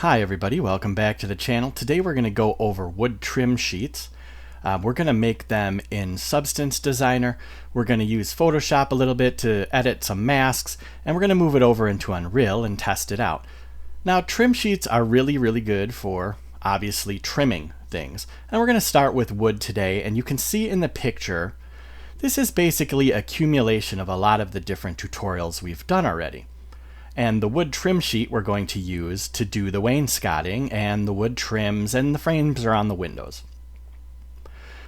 Hi everybody, welcome back to the channel. Today we're going to go over wood trim sheets. We're going to make them in Substance Designer. We're going to use Photoshop a little bit to edit some masks, and we're going to move it over into Unreal and test it out. Now trim sheets are really good for obviously trimming things. And we're going to start with wood today, and you can see in the picture this is basically accumulation of a lot of the different tutorials we've done already. And the wood trim sheet we're going to use to do the wainscoting and the wood trims and the frames around the windows.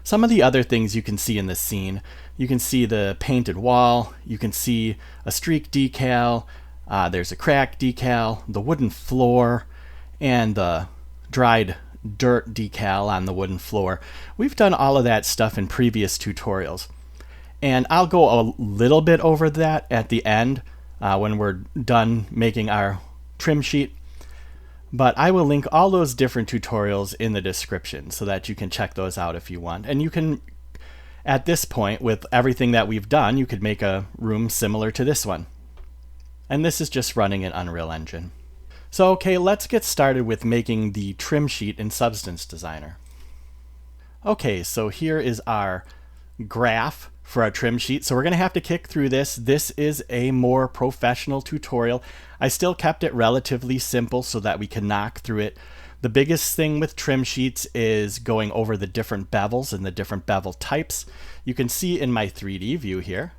Some of the other things you can see in this scene, you can see the painted wall, you can see a streak decal, there's a crack decal, the wooden floor, and the dried dirt decal on the wooden floor. We've done all of that stuff in previous tutorials. And I'll go a little bit over that at the end when we're done making our trim sheet. But I will link all those different tutorials in the description so that you can check those out if you want. And you can, at this point, with everything that we've done, you could make a room similar to this one. And this is just running an Unreal Engine. So okay, let's get started with making the trim sheet in Substance Designer. Okay, so here is our graph for our trim sheet. So we're going to have to kick through this. This is a more professional tutorial. I still kept it relatively simple so that we can knock through it. The biggest thing with trim sheets is going over the different bevels and the different bevel types. You can see in my 3D view here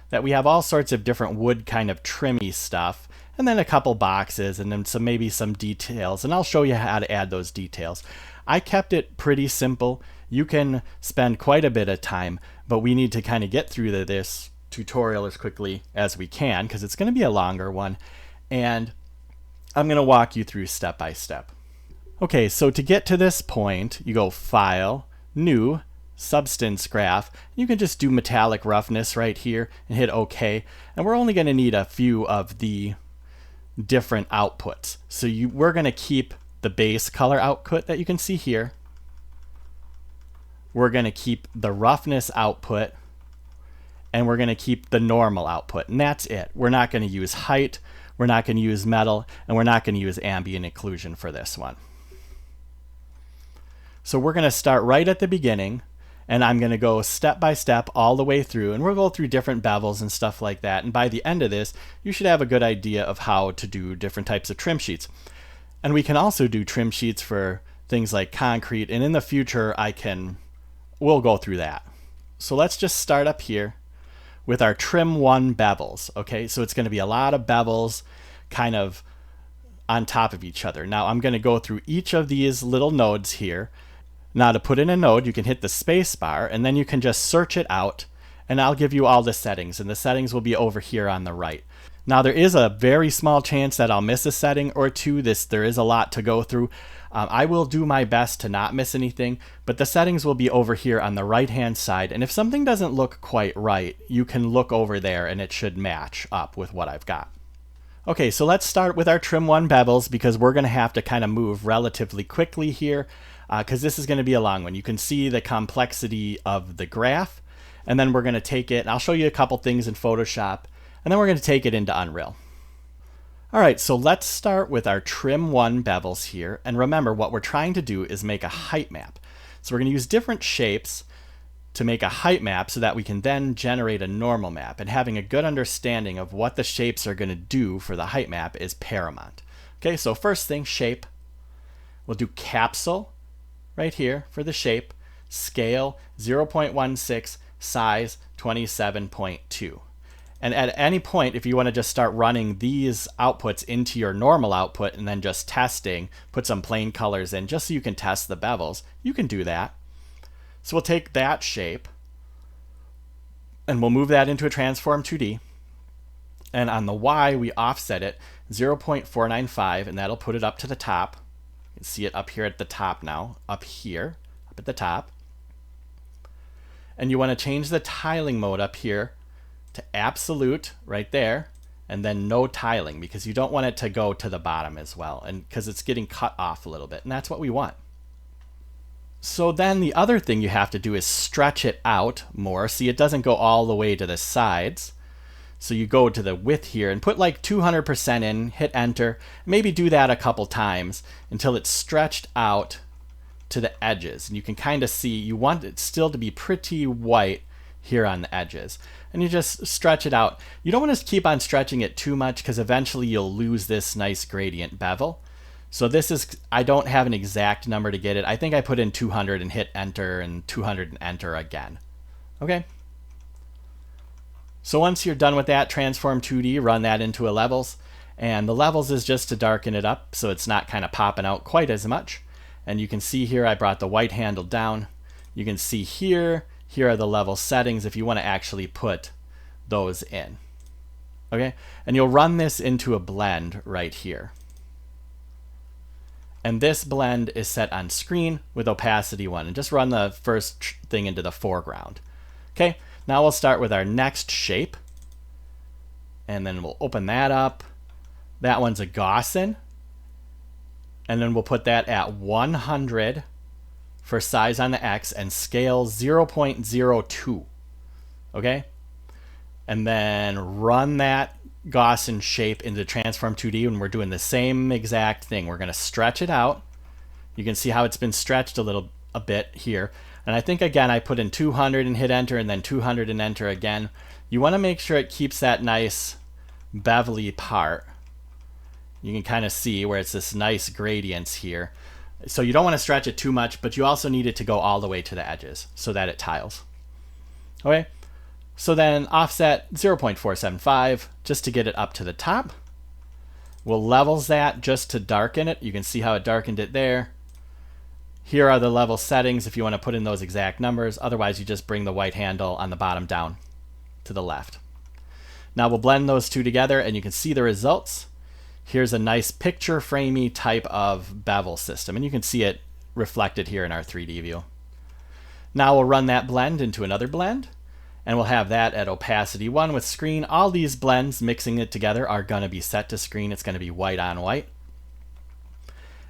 that we have all sorts of different wood kind of trimmy stuff, and then a couple boxes, and then maybe some details, and I'll show you how to add those details. I kept it pretty simple. You can spend quite a bit of time, but we need to kind of get through this tutorial as quickly as we can because it's going to be a longer one, and I'm going to walk you through step by step. Okay, so to get to this point, you go File, New, Substance Graph. You can just do metallic roughness right here and hit OK, and we're only going to need a few of the different outputs. So we're going to keep the base color output that you can see here. We're going to keep the roughness output, and we're going to keep the normal output, and that's it. We're not going to use height, we're not going to use metal, and we're not going to use ambient occlusion for this one. So we're going to start right at the beginning, and I'm going to go step by step all the way through, and we'll go through different bevels and stuff like that, and by the end of this you should have a good idea of how to do different types of trim sheets. And we can also do trim sheets for things like concrete, and in the future we'll go through that. So let's just start up here with our trim 1 bevels. Okay, so it's going to be a lot of bevels kind of on top of each other. Now I'm going to go through each of these little nodes here. Now to put in a node, you can hit the space bar, and then you can just search it out, and I'll give you all the settings, and the settings will be over here on the right. Now there is a very small chance that I'll miss a setting or two. There is a lot to go through. I will do my best to not miss anything, but the settings will be over here on the right hand side, and if something doesn't look quite right, you can look over there and it should match up with what I've got. Okay, so let's start with our trim 1 bevels because we're going to have to kind of move relatively quickly here because this is going to be a long one. You can see the complexity of the graph, and then we're going to take it, and I'll show you a couple things in Photoshop, and then we're going to take it into Unreal. Alright, so let's start with our trim 1 bevels here, and remember what we're trying to do is make a height map. So we're going to use different shapes to make a height map so that we can then generate a normal map, and having a good understanding of what the shapes are going to do for the height map is paramount. Okay, so first thing, shape. We'll do capsule right here for the shape, scale 0.16, size 27.2. And at any point, if you want to just start running these outputs into your normal output and then just testing, put some plain colors in just so you can test the bevels, you can do that. So we'll take that shape and we'll move that into a transform 2D. And on the Y, we offset it 0.495, and that'll put it up to the top. You can see it up here at the top now, up here, up at the top. And you want to change the tiling mode up here to absolute right there, and then no tiling because you don't want it to go to the bottom as well, and because it's getting cut off a little bit, and that's what we want. So then the other thing you have to do is stretch it out more. See, it doesn't go all the way to the sides. So you go to the width here and put like 200% in, hit enter, maybe do that a couple times until it's stretched out to the edges. And you can kind of see you want it still to be pretty white here on the edges. And you just stretch it out. You don't want to keep on stretching it too much because eventually you'll lose this nice gradient bevel. So this is, I don't have an exact number to get it. I think I put in 200 and hit enter and 200 and enter again. Okay. So once you're done with that, transform 2D, run that into a levels. And the levels is just to darken it up so it's not kind of popping out quite as much. And you can see here I brought the white handle down. You can see here are the level settings if you want to actually put those in. Okay, and you'll run this into a blend right here. And this blend is set on screen with opacity 1. And just run the first thing into the foreground. Okay, now we'll start with our next shape. And then we'll open that up. That one's a Gaussian. And then we'll put that at 100 for size on the X and scale 0.02. Okay? And then run that Gaussian shape into Transform 2D, and we're doing the same exact thing. We're going to stretch it out. You can see how it's been stretched a bit here. And I think again I put in 200 and hit enter and then 200 and enter again. You want to make sure it keeps that nice bevelly part. You can kind of see where it's this nice gradients here. So you don't want to stretch it too much, but you also need it to go all the way to the edges so that it tiles. Okay, so then offset 0.475 just to get it up to the top. We'll levels that just to darken it. You can see how it darkened it there. Here are the level settings if you want to put in those exact numbers. Otherwise, you just bring the white handle on the bottom down to the left. Now we'll blend those two together and you can see the results. Here's a nice picture framey type of bevel system, and you can see it reflected here in our 3D view. Now we'll run that blend into another blend, and we'll have that at opacity 1 with screen. All these blends mixing it together are going to be set to screen. It's going to be white on white.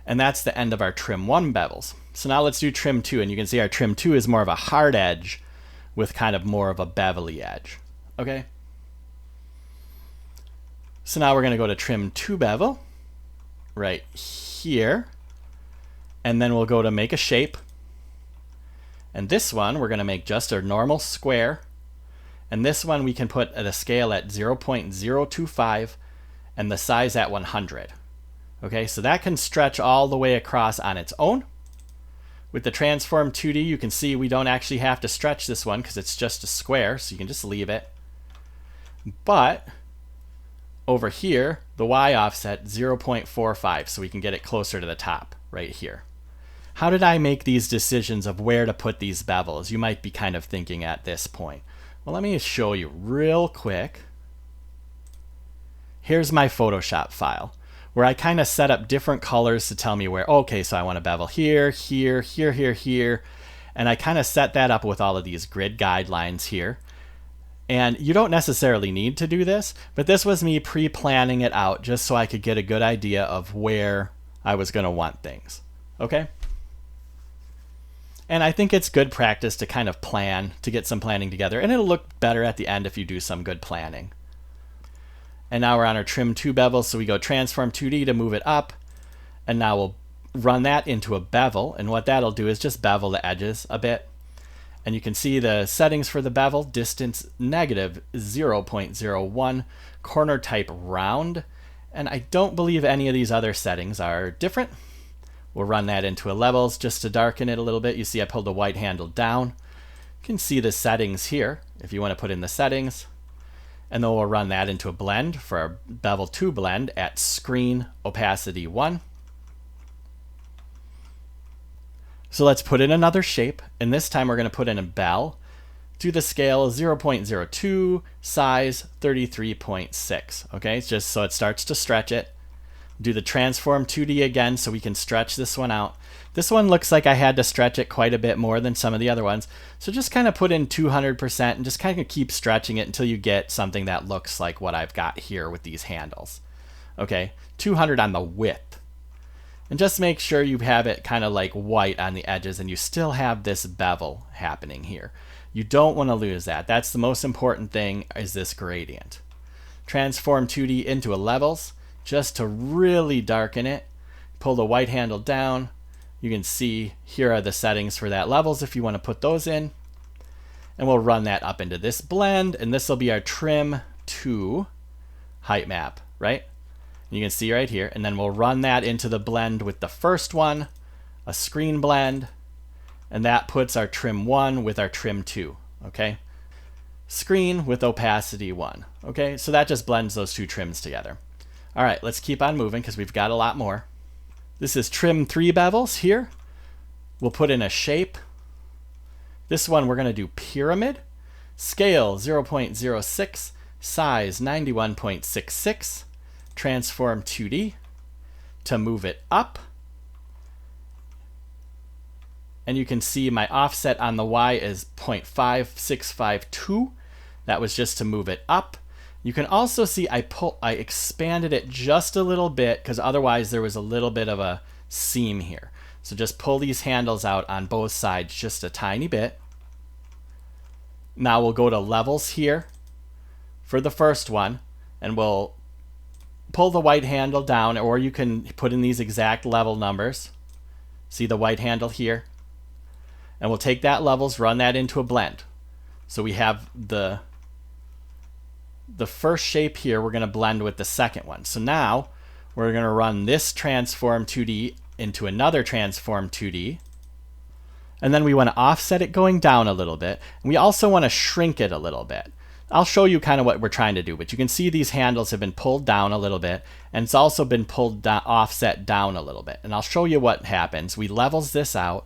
And that's the end of our trim 1 bevels. So now let's do trim 2, and you can see our trim 2 is more of a hard edge with kind of more of a bevelly edge. Okay? So now we're going to go to trim 2 bevel right here, and then we'll go to make a shape. And this one we're going to make just a normal square, and this one we can put at a scale at 0.025 and the size at 100. Okay, so that can stretch all the way across on its own. With the transform 2D, you can see we don't actually have to stretch this one because it's just a square, so you can just leave it. But over here, the Y offset 0.45, so we can get it closer to the top right here. How did I make these decisions of where to put these bevels? You might be kind of thinking at this point. Well, let me show you real quick. Here's my Photoshop file where I kind of set up different colors to tell me where, okay, so I want to bevel here, here, here, here, here. And I kind of set that up with all of these grid guidelines here. And you don't necessarily need to do this, but this was me pre-planning it out just so I could get a good idea of where I was going to want things. Okay? And I think it's good practice to kind of plan, to get some planning together, and it'll look better at the end if you do some good planning. And now we're on our trim 2 bevel, so we go transform 2D to move it up, and now we'll run that into a bevel, and what that'll do is just bevel the edges a bit. And you can see the settings for the bevel, distance negative 0.01, corner type round, and I don't believe any of these other settings are different. We'll run that into a levels just to darken it a little bit. You see I pulled the white handle down. You can see the settings here if you want to put in the settings. And then we'll run that into a blend for our bevel 2 blend at screen opacity 1. So let's put in another shape, and this time we're going to put in a bell. Do the scale 0.02, size 33.6. Okay, it's just so it starts to stretch it. Do the transform 2D again so we can stretch this one out. This one looks like I had to stretch it quite a bit more than some of the other ones. So just kind of put in 200% and just kind of keep stretching it until you get something that looks like what I've got here with these handles. Okay, 200 on the width. And just make sure you have it kind of like white on the edges and you still have this bevel happening here. You don't want to lose that. That's the most important thing, is this gradient. transform 2D into a levels, just to really darken it. Pull the white handle down. You can see here are the settings for that levels if you want to put those in. And we'll run that up into this blend, and this will be our trim 2 height map, right? You can see right here, and then we'll run that into the blend with the first one, a screen blend, and that puts our trim 1 with our trim 2, okay? Screen with opacity 1, okay? So that just blends those two trims together. All right, let's keep on moving because we've got a lot more. This is trim 3 bevels here. We'll put in a shape. This one we're going to do pyramid, scale 0.06, size 91.66, transform 2D to move it up. And you can see my offset on the Y is 0.5652. That was just to move it up. You can also see I expanded it just a little bit because otherwise there was a little bit of a seam here. So just pull these handles out on both sides just a tiny bit. Now we'll go to levels here for the first one, and we'll pull the white handle down, or you can put in these exact level numbers. See the white handle here? And we'll take that levels, run that into a blend. So we have the first shape here, we're going to blend with the second one. So now we're going to run this transform 2D into another transform 2D. And then we want to offset it going down a little bit. And we also want to shrink it a little bit. I'll show you kind of what we're trying to do, but you can see these handles have been pulled down a little bit, and it's also been pulled down, offset down a little bit. And I'll show you what happens. We levels this out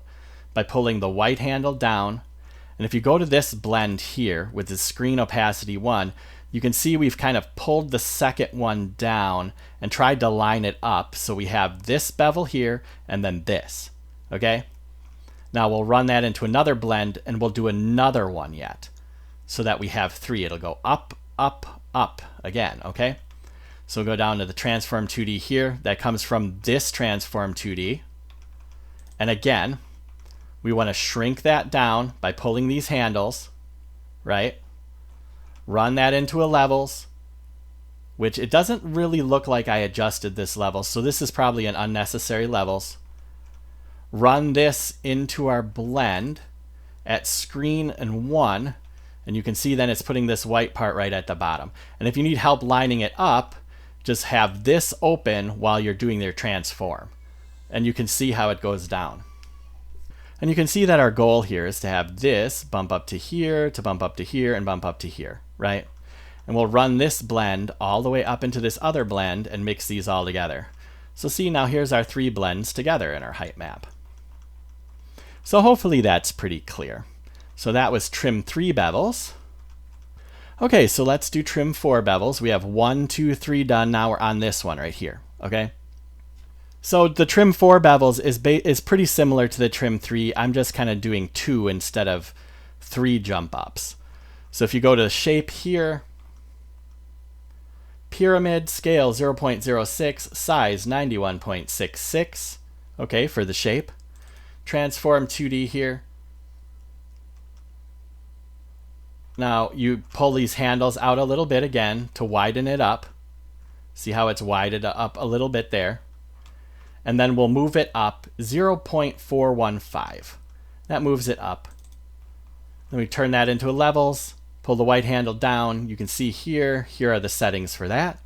by pulling the white handle down. And if you go to this blend here with the screen opacity 1, you can see we've kind of pulled the second one down and tried to line it up. So we have this bevel here and then this, okay? Now we'll run that into another blend, and we'll do another one yet so that we have 3. It'll go up, up, up again, okay? So we'll go down to the transform 2D here. That comes from this transform 2D. And again, we want to shrink that down by pulling these handles, right? Run that into a levels, which it doesn't really look like I adjusted this level, so this is probably an unnecessary levels. Run this into our blend at screen and 1, and you can see then it's putting this white part right at the bottom. And if you need help lining it up, just have this open while you're doing their transform, and you can see how it goes down. And you can see that our goal here is to have this bump up to here, to bump up to here, and bump up to here, right? And we'll run this blend all the way up into this other blend and mix these all together. So see, now here's our 3 blends together in our height map. So hopefully that's pretty clear. So that was trim 3 bevels. Okay, so let's do trim 4 bevels. We have 1, 2, 3 done. Now we're on this one right here, okay? So the trim 4 bevels is pretty similar to the trim 3. I'm just kind of doing 2 instead of 3 jump ups. So if you go to the shape here, pyramid, scale 0.06, size 91.66, okay, for the shape. Transform 2D here. Now you pull these handles out a little bit again to widen it up. See how it's widened up a little bit there. And then we'll move it up 0.415. That moves it up. Then we turn that into a levels, pull the white handle down. You can see here are the settings for that.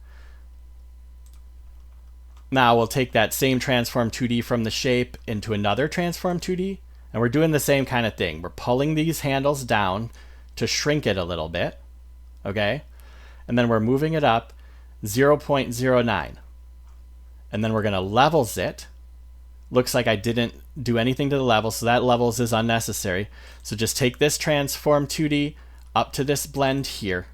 Now we'll take that same transform 2D from the shape into another transform 2D, and we're doing the same kind of thing. We're pulling these handles down to shrink it a little bit, okay? And then we're moving it up 0.09. And then we're going to levels it. Looks like I didn't do anything to the level, so that levels is unnecessary. So just take this transform 2D up to this blend here,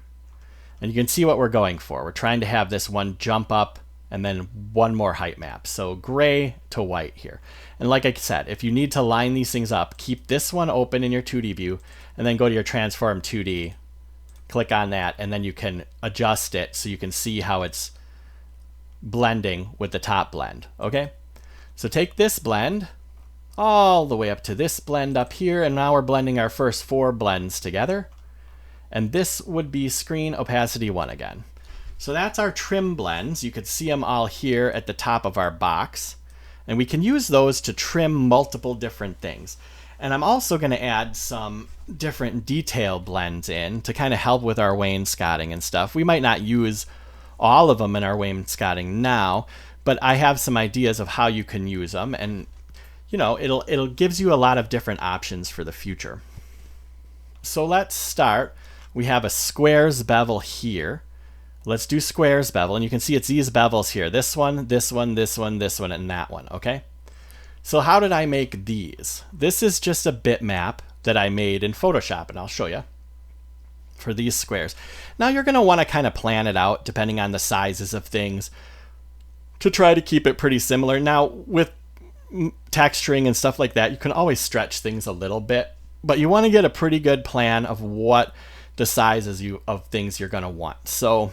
and you can see what we're going for. We're trying to have this one jump up and then one more height map. So gray to white here. And like I said, if you need to line these things up, keep this one open in your 2D view and then go to your transform 2D, click on that, and then you can adjust it so you can see how it's blending with the top blend, okay? So take this blend all the way up to this blend up here, and now we're blending our first 4 blends together. And this would be screen opacity 1 again. So that's our trim blends. You could see them all here at the top of our box. And we can use those to trim multiple different things. And I'm also going to add some different detail blends in to kind of help with our wainscoting and stuff. We might not use all of them in our wainscoting now, but I have some ideas of how you can use them, and you know, it'll gives you a lot of different options for the future. So let's start. We have a squares bevel here. Let's do squares bevel, and you can see it's these bevels here. This one, this one, this one, this one, and that one, okay? So how did I make these? This is just a bitmap that I made in Photoshop, and I'll show you for these squares. Now you're going to want to kind of plan it out depending on the sizes of things to try to keep it pretty similar. Now with texturing and stuff like that, you can always stretch things a little bit, but you want to get a pretty good plan of what the sizes of things you're going to want. So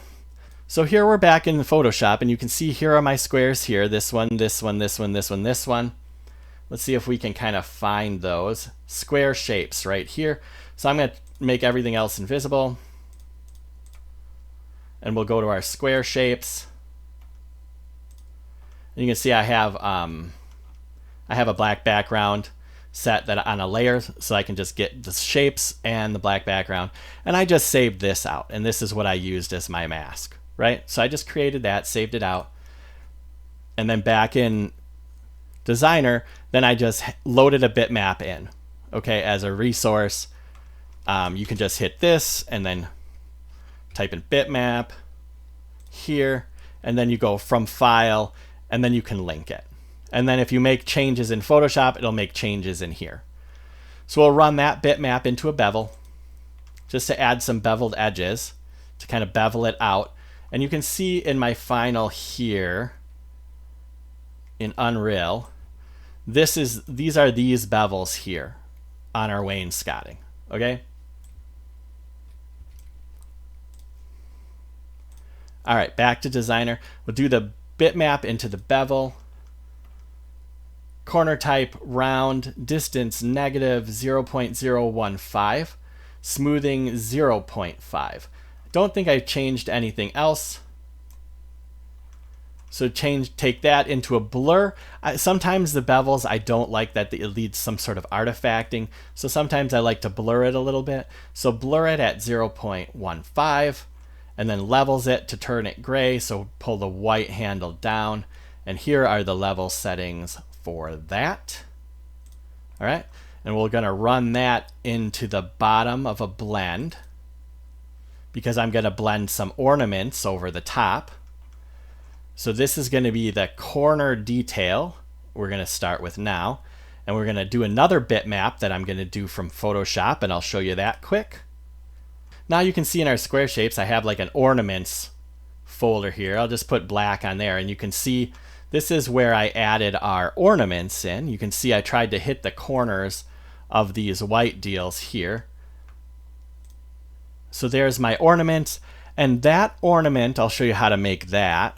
here we're back in Photoshop, and you can see here are my squares here. This one, this one, this one, this one, this one. Let's see if we can kind of find those square shapes right here. So I'm going to make everything else invisible, and we'll go to our square shapes. And you can see I have a black background set that on a layer, so I can just get the shapes and the black background. And I just saved this out, and this is what I used as my mask, right? So I just created that, saved it out, and then back in Designer, then I just loaded a bitmap in, okay, as a resource. You can just hit this and then type in bitmap here, and then you go from file, and then you can link it. And then if you make changes in Photoshop, it'll make changes in here. So we'll run that bitmap into a bevel just to add some beveled edges to kind of bevel it out. And you can see in my final here in Unreal, these are these bevels here on our wainscoting, okay? All right, back to Designer. We'll do the bitmap into the bevel. Corner type round, distance negative 0.015, smoothing 0.5. Don't think I've changed anything else. So take that into a blur. Sometimes the bevels, I don't like that it leads some sort of artifacting. So sometimes I like to blur it a little bit. So blur it at 0.15 and then levels it to turn it gray. So pull the white handle down. And here are the level settings for that. All right. And we're going to run that into the bottom of a blend because I'm going to blend some ornaments over the top. So this is going to be the corner detail we're going to start with now. And we're going to do another bitmap that I'm going to do from Photoshop, and I'll show you that quick. Now you can see in our square shapes, I have like an ornaments folder here. I'll just put black on there, and you can see this is where I added our ornaments in. You can see I tried to hit the corners of these white deals here. So there's my ornament, and that ornament, I'll show you how to make that.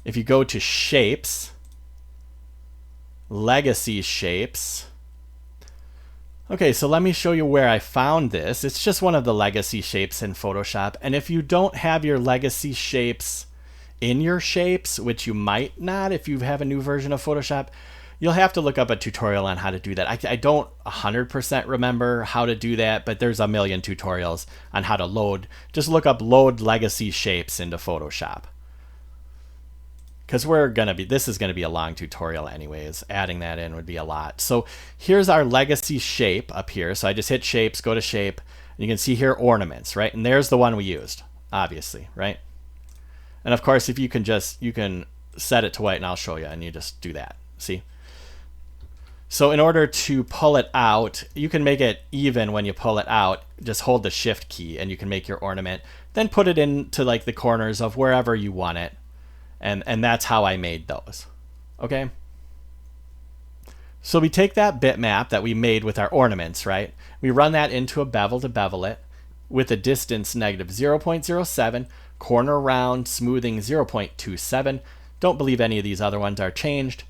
If you go to Shapes, Legacy Shapes. Okay, so let me show you where I found this. It's just one of the legacy shapes in Photoshop. And if you don't have your legacy shapes in your shapes, which you might not if you have a new version of Photoshop, you'll have to look up a tutorial on how to do that. I don't 100% remember how to do that, but there's a million tutorials on how to load. Just look up load legacy shapes into Photoshop. Because this is gonna be a long tutorial anyways. Adding that in would be a lot. So here's our legacy shape up here. So I just hit shapes, go to shape, and you can see here ornaments, right? And there's the one we used, obviously, right? And of course, if you can set it to white, and I'll show you, and you just do that, see? So in order to pull it out, you can make it even when you pull it out. Just hold the shift key and you can make your ornament, then put it into like the corners of wherever you want it. And that's how I made those, okay? So we take that bitmap that we made with our ornaments, right? We run that into a bevel to bevel it with a distance negative 0.07, corner round, smoothing 0.27. Don't believe any of these other ones are changed.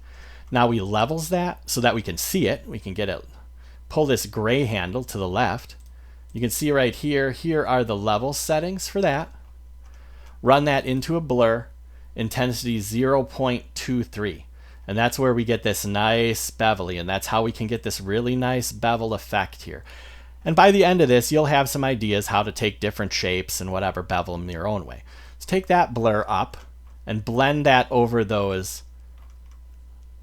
Now we levels that so that we can see it. We can get it, pull this gray handle to the left. You can see right here, here are the level settings for that. run that into a blur, intensity 0.23. And that's where we get this nice bevelly, and that's how we can get this really nice bevel effect here. And by the end of this, you'll have some ideas how to take different shapes and whatever, bevel them your own way. Let's take that blur up and blend that over those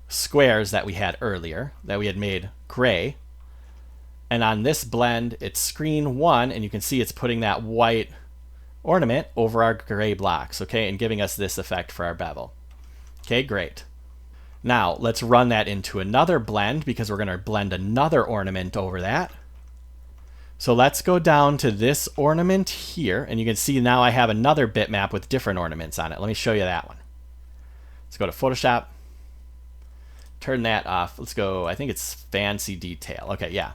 squares that we had earlier, that we had made gray. And on this blend, it's screen 1, and you can see it's putting that white ornament over our gray blocks, okay, and giving us this effect for our bevel. Okay, great. Now, let's run that into another blend because we're going to blend another ornament over that. So let's go down to this ornament here, and you can see now I have another bitmap with different ornaments on it. Let me show you that one. Let's go to Photoshop, turn that off. Let's go, I think it's Fancy Detail. Okay, yeah,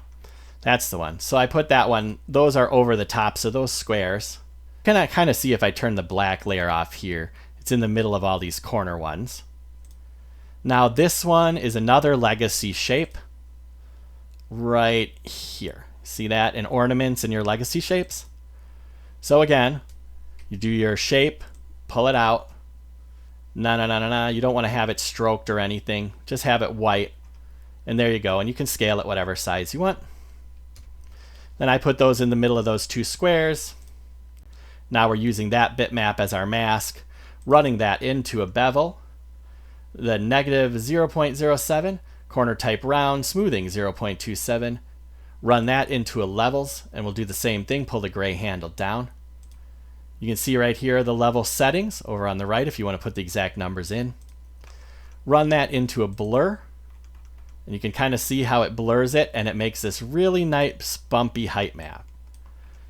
that's the one. So I put that one, those are over the tops of those squares. You can kind of see if I turn the black layer off here, it's in the middle of all these corner ones. Now this one is another legacy shape right here. See that in ornaments and your legacy shapes? So again, you do your shape, pull it out. No. You don't want to have it stroked or anything. Just have it white. And there you go. And you can scale it whatever size you want. Then I put those in the middle of those two squares. Now we're using that bitmap as our mask, running that into a bevel. The negative 0.07, corner type round, smoothing 0.27. Run that into a levels, and we'll do the same thing, pull the gray handle down. You can see right here the level settings over on the right if you want to put the exact numbers in. Run that into a blur, and you can kind of see how it blurs it, and it makes this really nice bumpy height map.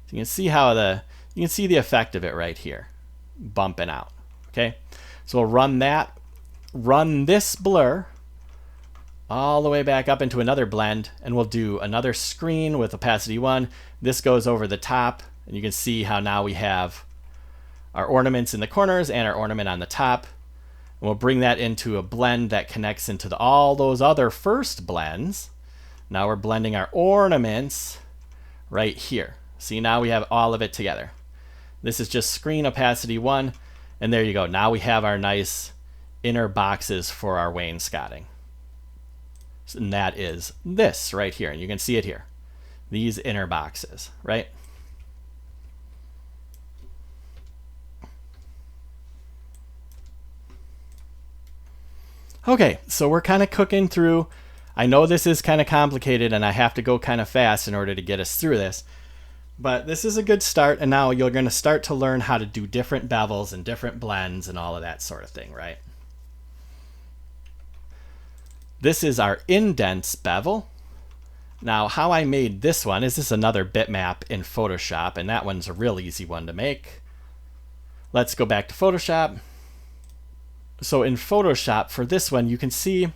So you can see how you can see the effect of it right here, bumping out. Okay, so we'll run that, run this blur all the way back up into another blend, and we'll do another screen with opacity 1. This goes over the top, and you can see how now we have our ornaments in the corners and our ornament on the top. And we'll bring that into a blend that connects into all those other first blends. Now we're blending our ornaments right here. See, now we have all of it together. This is just screen opacity 1, and there you go. Now we have our nice inner boxes for our wainscoting. And that is this right here, and you can see it here, these inner boxes, right? Okay, so we're kind of cooking through. I know this is kind of complicated and I have to go kind of fast in order to get us through this, but this is a good start, and now you're going to start to learn how to do different bevels and different blends and all of that sort of thing, right? This is our Indents Bevel. Now, how I made this one is another bitmap in Photoshop, and that one's a real easy one to make. Let's go back to Photoshop. So in Photoshop, for this one, you can see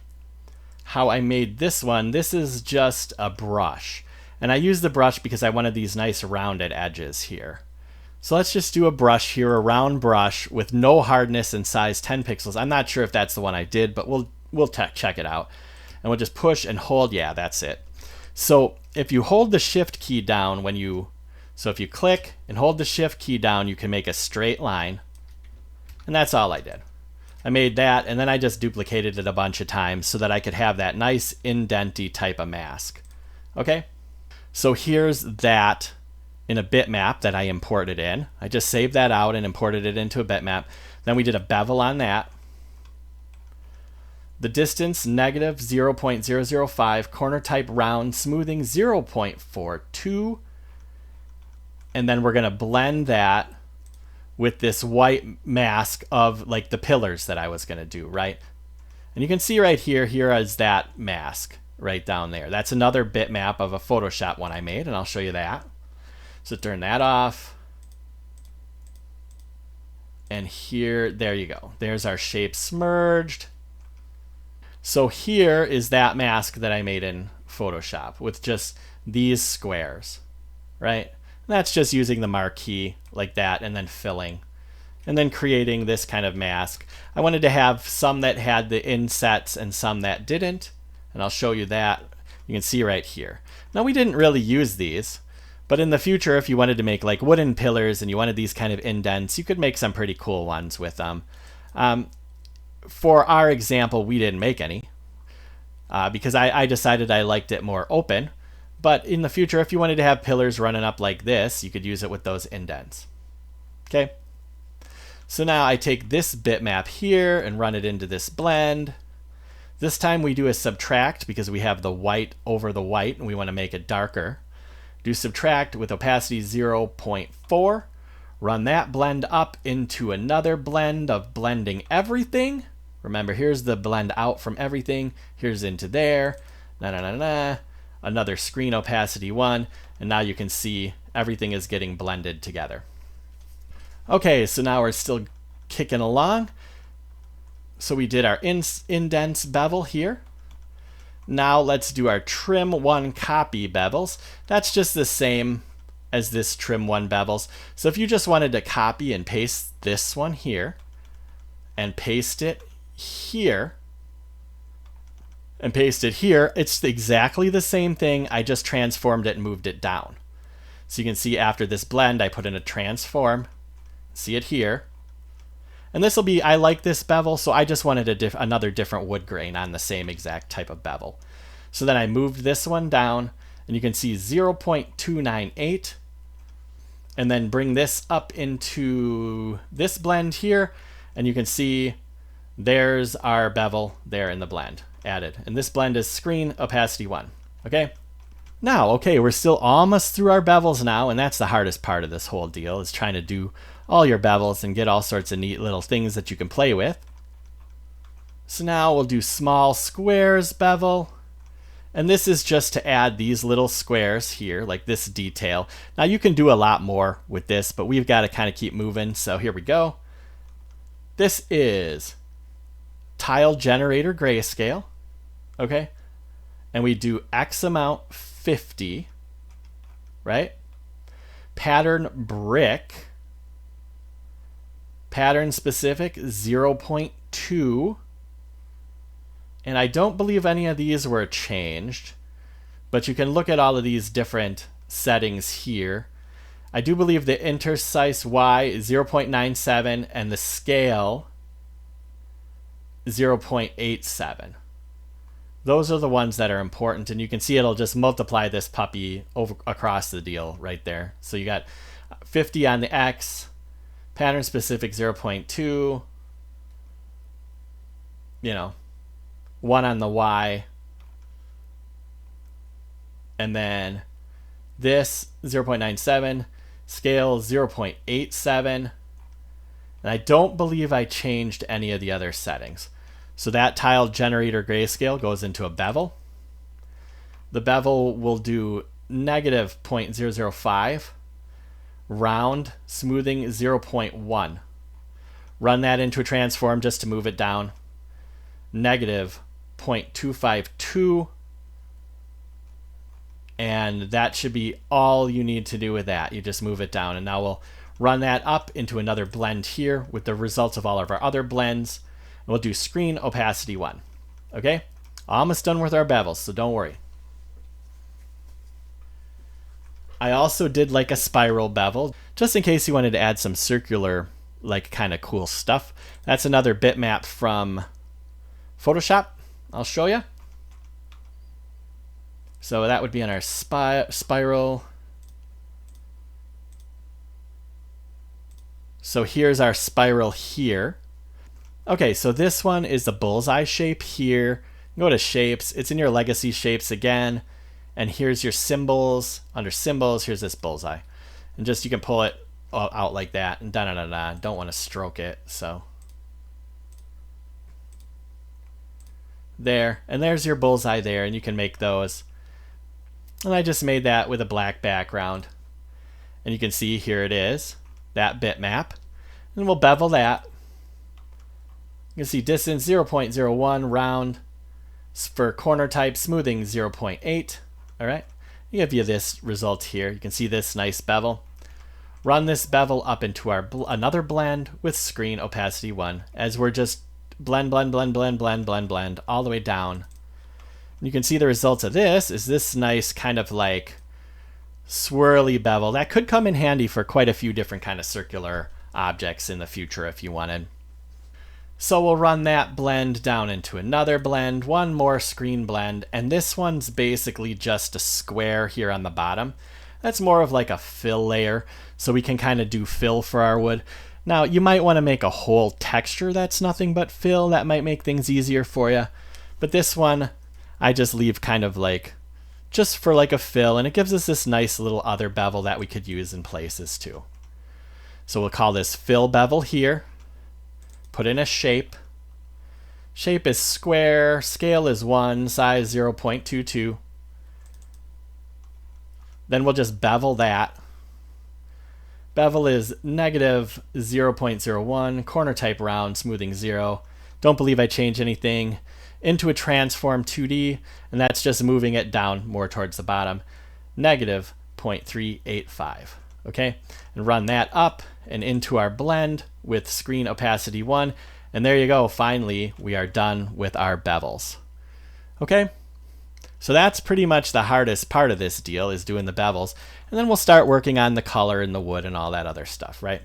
how I made this one. This is just a brush, and I used the brush because I wanted these nice rounded edges here. So let's just do a brush here, a round brush with no hardness and size 10 pixels. I'm not sure if that's the one I did, but we'll check it out, and we'll just push and hold. Yeah, that's it. So if you hold the shift key down so if you click and hold the shift key down, you can make a straight line, and that's all I did. I made that, and then I just duplicated it a bunch of times so that I could have that nice indenty type of mask. Okay, so here's that in a bitmap that I imported in. I just saved that out and imported it into a bitmap. Then we did a bevel on that. The distance, negative 0.005, corner type round, smoothing 0.42. And then we're going to blend that with this white mask of like the pillars that I was going to do, right? And you can see right here is that mask right down there. That's another bitmap of a Photoshop one I made, and I'll show you that. So turn that off. And here, there you go. There's our shapes merged. So here is that mask that I made in Photoshop with just these squares, right? And that's just using the marquee like that and then filling and then creating this kind of mask. I wanted to have some that had the insets and some that didn't, and I'll show you that. You can see right here. Now we didn't really use these, But in the future, if you wanted to make like wooden pillars and you wanted these kind of indents, you could make some pretty cool ones with them. For our example, we didn't make any because I decided I liked it more open. But in the future, if you wanted to have pillars running up like this, you could use it with those indents. Okay. So now I take this bitmap here and run it into this blend. This time we do a subtract because we have the white over the white and we want to make it darker. Do subtract with opacity 0.4. Run that blend up into another blend of blending everything. Remember, here's the blend out from everything. Here's into there. Another screen opacity 1. And now you can see everything is getting blended together. Okay, so now we're still kicking along. So we did our Indents Bevel here. Now let's do our Trim 1 Copy Bevels. That's just the same as this Trim 1 Bevels. So if you just wanted to copy and paste this one here, and paste it here, and paste it here, it's exactly the same thing. I just transformed it and moved it down. So you can see after this blend, I put in a transform. See it here. And this will be, I like this bevel, so I just wanted another different wood grain on the same exact type of bevel. So then I moved this one down, and you can see 0.298, and then bring this up into this blend here, and you can see there's our bevel there in the blend added. And this blend is screen opacity 1. Okay? Now, okay, we're still almost through our bevels now, and that's the hardest part of this whole deal, is trying to do all your bevels and get all sorts of neat little things that you can play with. So now we'll do small squares bevel. And this is just to add these little squares here, like this detail. Now you can do a lot more with this, but we've got to kind of keep moving. So here we go. This is tile generator grayscale. Okay. And we do X amount 50, right? Pattern brick. Pattern specific 0.2. And I don't believe any of these were changed, but you can look at all of these different settings here. I do believe the intersize Y is 0.97 and the scale 0.87. Those are the ones that are important, and you can see it'll just multiply this puppy over across the deal right there. So you got 50 on the X, pattern specific 0.2, 1 on the Y, and then this 0.97, scale 0.87, and I don't believe I changed any of the other settings. So that tile generator grayscale goes into a bevel. The bevel will do negative 0.005, round smoothing 0.1. Run that into a transform just to move it down. Negative 0.252, and that should be all you need to do with that. You just move it down, and now we'll run that up into another blend here with the results of all of our other blends. And we'll do screen opacity 1. Okay, almost done with our bevels, so don't worry. I also did like a spiral bevel just in case you wanted to add some circular like kind of cool stuff. That's another bitmap from Photoshop. I'll show you. So that would be in our spiral. So here's our spiral here. Okay, so this one is the bullseye shape here. Go to shapes. It's in your legacy shapes again. And here's your symbols. Under symbols, here's this bullseye. And just you can pull it out like that. And da-da-da-da. Don't want to stroke it, so. There, and there's your bullseye there, and you can make those. And I just made that with a black background. And you can see here it is, that bitmap. And we'll bevel that. You can see distance 0.01, round. For corner type, smoothing 0.8. All right, I give you this result here. You can see this nice bevel. Run this bevel up into our another blend with screen opacity 1 as we're just blend all the way down. And you can see the results of this is this nice kind of like swirly bevel. That could come in handy for quite a few different kind of circular objects in the future if you wanted. So we'll run that blend down into another blend, one more screen blend, and this one's basically just a square here on the bottom. That's more of like a fill layer, so we can kind of do fill for our wood. Now you might want to make a whole texture that's nothing but fill. That might make things easier for you. But this one, I just leave kind of like, just for like a fill, and it gives us this nice little other bevel that we could use in places too. So we'll call this fill bevel here. Put in a shape. Shape is square, scale is 1, size 0.22. Then we'll just bevel that. Bevel is negative 0.01, corner type round, smoothing 0. Don't believe I changed anything. Into a transform 2D, and that's just moving it down more towards the bottom. Negative 0.385. Okay, and run that up and into our blend with screen opacity 1, and there you go. Finally, we are done with our bevels. Okay, so that's pretty much the hardest part of this deal, is doing the bevels, and then we'll start working on the color and the wood and all that other stuff, right?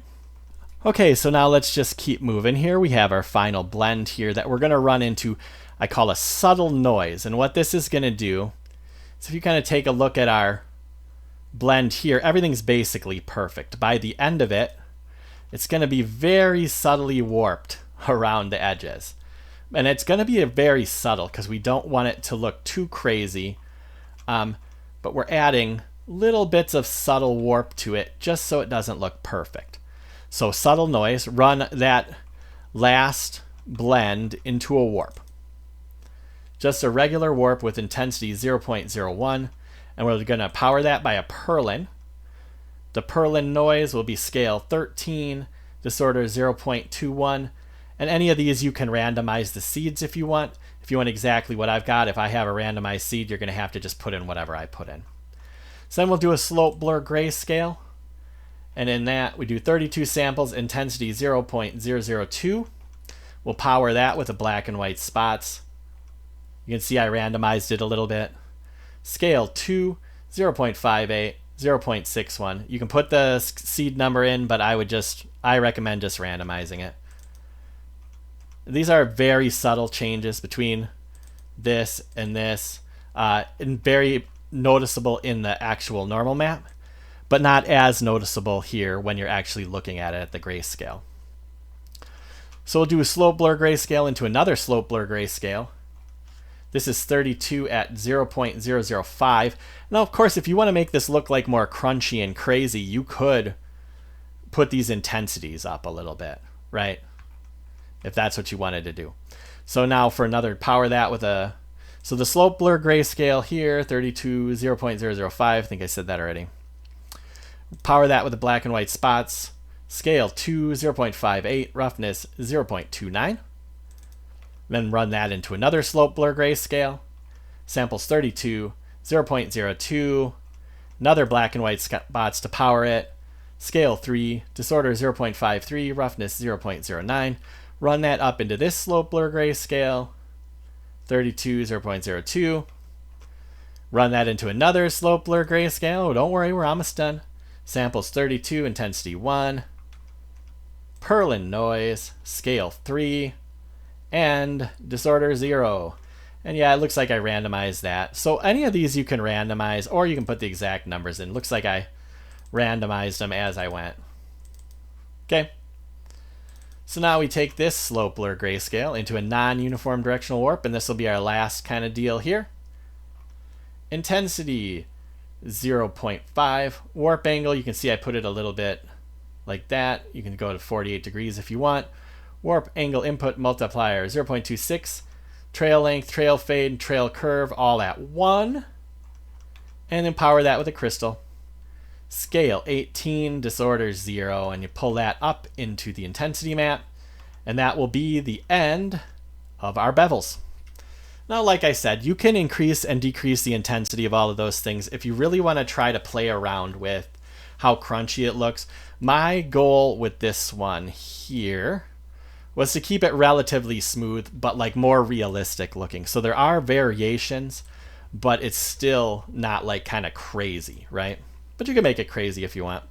Okay, so now let's just keep moving here. We have our final blend here that we're going to run into, I call a subtle noise, and what this is going to do is, if you kind of take a look at our blend here, everything's basically perfect. By the end of it, it's going to be very subtly warped around the edges. And it's going to be a very subtle because we don't want it to look too crazy. But we're adding little bits of subtle warp to it just so it doesn't look perfect. So subtle noise, run that last blend into a warp. Just a regular warp with intensity 0.01. And we're going to power that by a purlin. The purlin noise will be scale 13, disorder 0.21, and any of these you can randomize the seeds if you want. If you want exactly what I've got, if I have a randomized seed, you're going to have to just put in whatever I put in. So then we'll do a slope blur grayscale, and in that we do 32 samples, intensity 0.002. We'll power that with the black and white spots. You can see I randomized it a little bit. Scale 2, 0.58, 0.61. You can put the seed number in, but I recommend just randomizing it. These are very subtle changes between this and this, and very noticeable in the actual normal map, but not as noticeable here when you're actually looking at it at the grayscale. So we'll do a slope blur grayscale into another slope blur grayscale. This is 32 at 0.005. Now, of course, if you want to make this look like more crunchy and crazy, you could put these intensities up a little bit, right? If that's what you wanted to do. So now for another, power that with a, so the slope blur grayscale here, 32, 0.005. I think I said that already. Power that with the black and white spots. Scale 2, 0.58, roughness 0.29. Then run that into another slope blur grayscale. Samples 32, 0.02, another black and white spots to power it. Scale 3, disorder 0.53, roughness 0.09. Run that up into this slope blur grayscale. 32, 0.02. Run that into another slope blur grayscale. Oh, don't worry, we're almost done. Samples 32, intensity 1. Purlin noise, scale 3. And disorder 0. And yeah, it looks like I randomized that. So any of these you can randomize, or you can put the exact numbers in. Looks like I randomized them as I went. Okay. So now we take this slope blur grayscale into a non-uniform directional warp, and this will be our last kind of deal here. Intensity 0.5. Warp angle, you can see I put it a little bit like that. You can go to 48 degrees if you want. Warp angle input multiplier 0.26. Trail length, trail fade, trail curve all at 1. And then power that with a crystal. Scale 18, disorder 0, and you pull that up into the intensity map, and that will be the end of our bevels. Now, like I said, you can increase and decrease the intensity of all of those things if you really want to try to play around with how crunchy it looks. My goal with this one here was to keep it relatively smooth, but like more realistic looking. So there are variations, but it's still not like kind of crazy, right? but you can make it crazy if you want.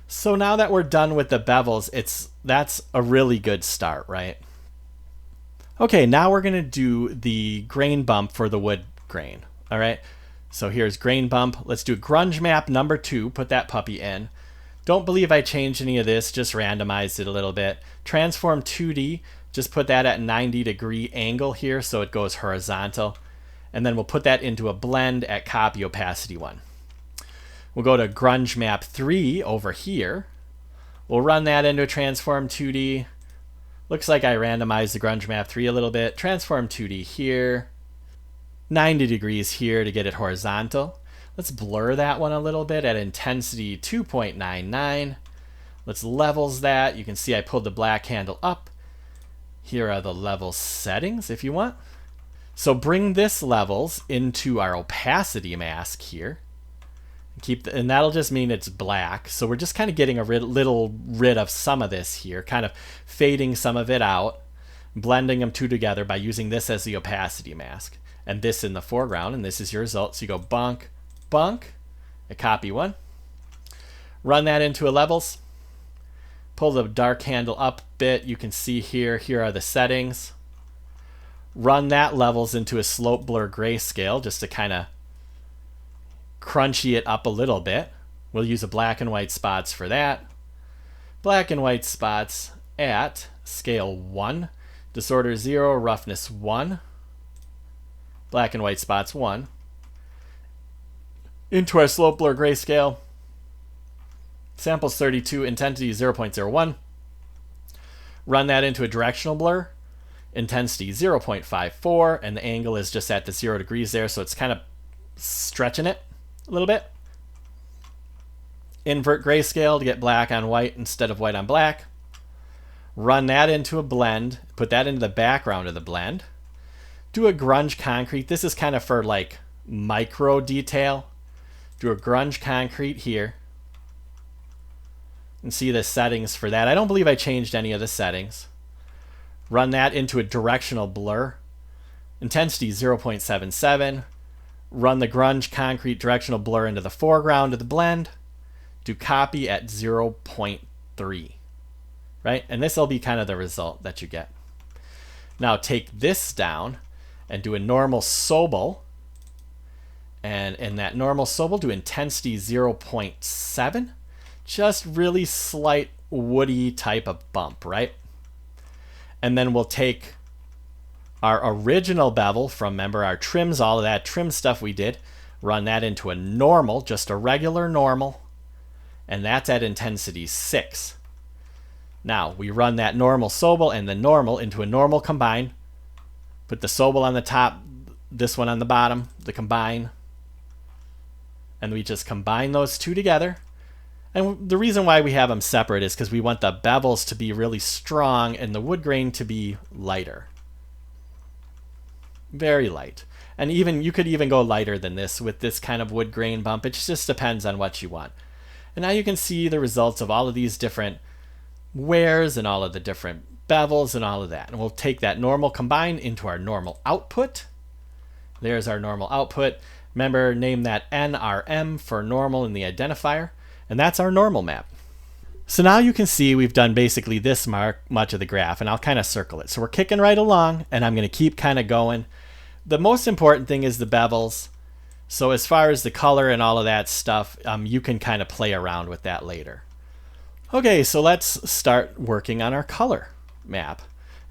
So now that we're done with the bevels, that's a really good start, right? Okay, now we're gonna do the grain bump for the wood grain. All right, so here's grain bump. Let's do Grunge Map number 2, put that puppy in. Don't believe I changed any of this, just randomized it a little bit. Transform 2D, just put that at 90-degree angle here so it goes horizontal. And then we'll put that into a blend at copy opacity 1. We'll go to Grunge Map 3 over here. We'll run that into a Transform 2D. Looks like I randomized the Grunge Map 3 a little bit. Transform 2D here. 90 degrees here to get it horizontal. Let's blur that one a little bit at intensity 2.99. Let's levels that. You can see I pulled the black handle up. Here are the level settings if you want. So bring this levels into our opacity mask here. And that'll just mean it's black. So we're just kind of getting a little rid of some of this here, kind of fading some of it out, blending them two together by using this as the opacity mask. And this in the foreground, and this is your result. So you go bunk, bunk, a copy 1. Run that into a levels. Pull the dark handle up a bit. You can see here are the settings. Run that levels into a slope blur grayscale just to kind of crunchy it up a little bit. We'll use a black and white spots for that. Black and white spots at scale 1. Disorder 0, roughness 1. Black and white spots 1. Into our slope blur grayscale. Samples 32, intensity 0.01. Run that into a directional blur. Intensity 0.54, and the angle is just at the 0 degrees there, so it's kind of stretching it a little bit. Invert grayscale to get black on white instead of white on black. Run that into a blend. Put that into the background of the blend. Do a grunge concrete. This is kind of for like micro detail. Do a grunge concrete here. And see the settings for that. I don't believe I changed any of the settings. Run that into a directional blur. Intensity 0.77. Run the grunge concrete directional blur into the foreground of the blend. Do copy at 0.3. Right? And this will be kind of the result that you get. Now take this down and do a normal Sobel. And in that normal Sobel, do intensity 0.7. Just really slight woody type of bump, right? And then we'll take our original bevel from, remember, our trims, all of that trim stuff we did, run that into a normal, just a regular normal, and that's at intensity 6. Now, we run that normal Sobel and the normal into a normal combine. Put the Sobel on the top, this one on the bottom, the combine. And we just combine those two together. And the reason why we have them separate is because we want the bevels to be really strong and the wood grain to be lighter. Very light. And even you could even go lighter than this with this kind of wood grain bump. It just depends on what you want. And now you can see the results of all of these different wears and all of the different bevels and all of that. And we'll take that normal combine into our normal output. There's our normal output. Remember, name that NRM for normal in the identifier. And that's our normal map. So now you can see we've done basically this much of the graph, and I'll kind of circle it. So we're kicking right along, and I'm going to keep kind of going. The most important thing is the bevels. So as far as the color and all of that stuff, you can kind of play around with that later. Okay, so let's start working on our color map.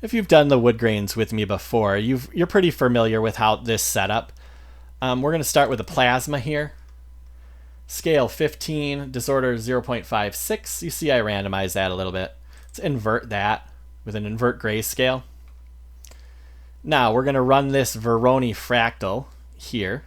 If you've done the wood grains with me before, you're pretty familiar with how this setup. We're going to start with a plasma here. Scale 15, disorder 0.56. You see I randomized that a little bit. Let's invert that with an invert grayscale. Now we're going to run this Veroni fractal here.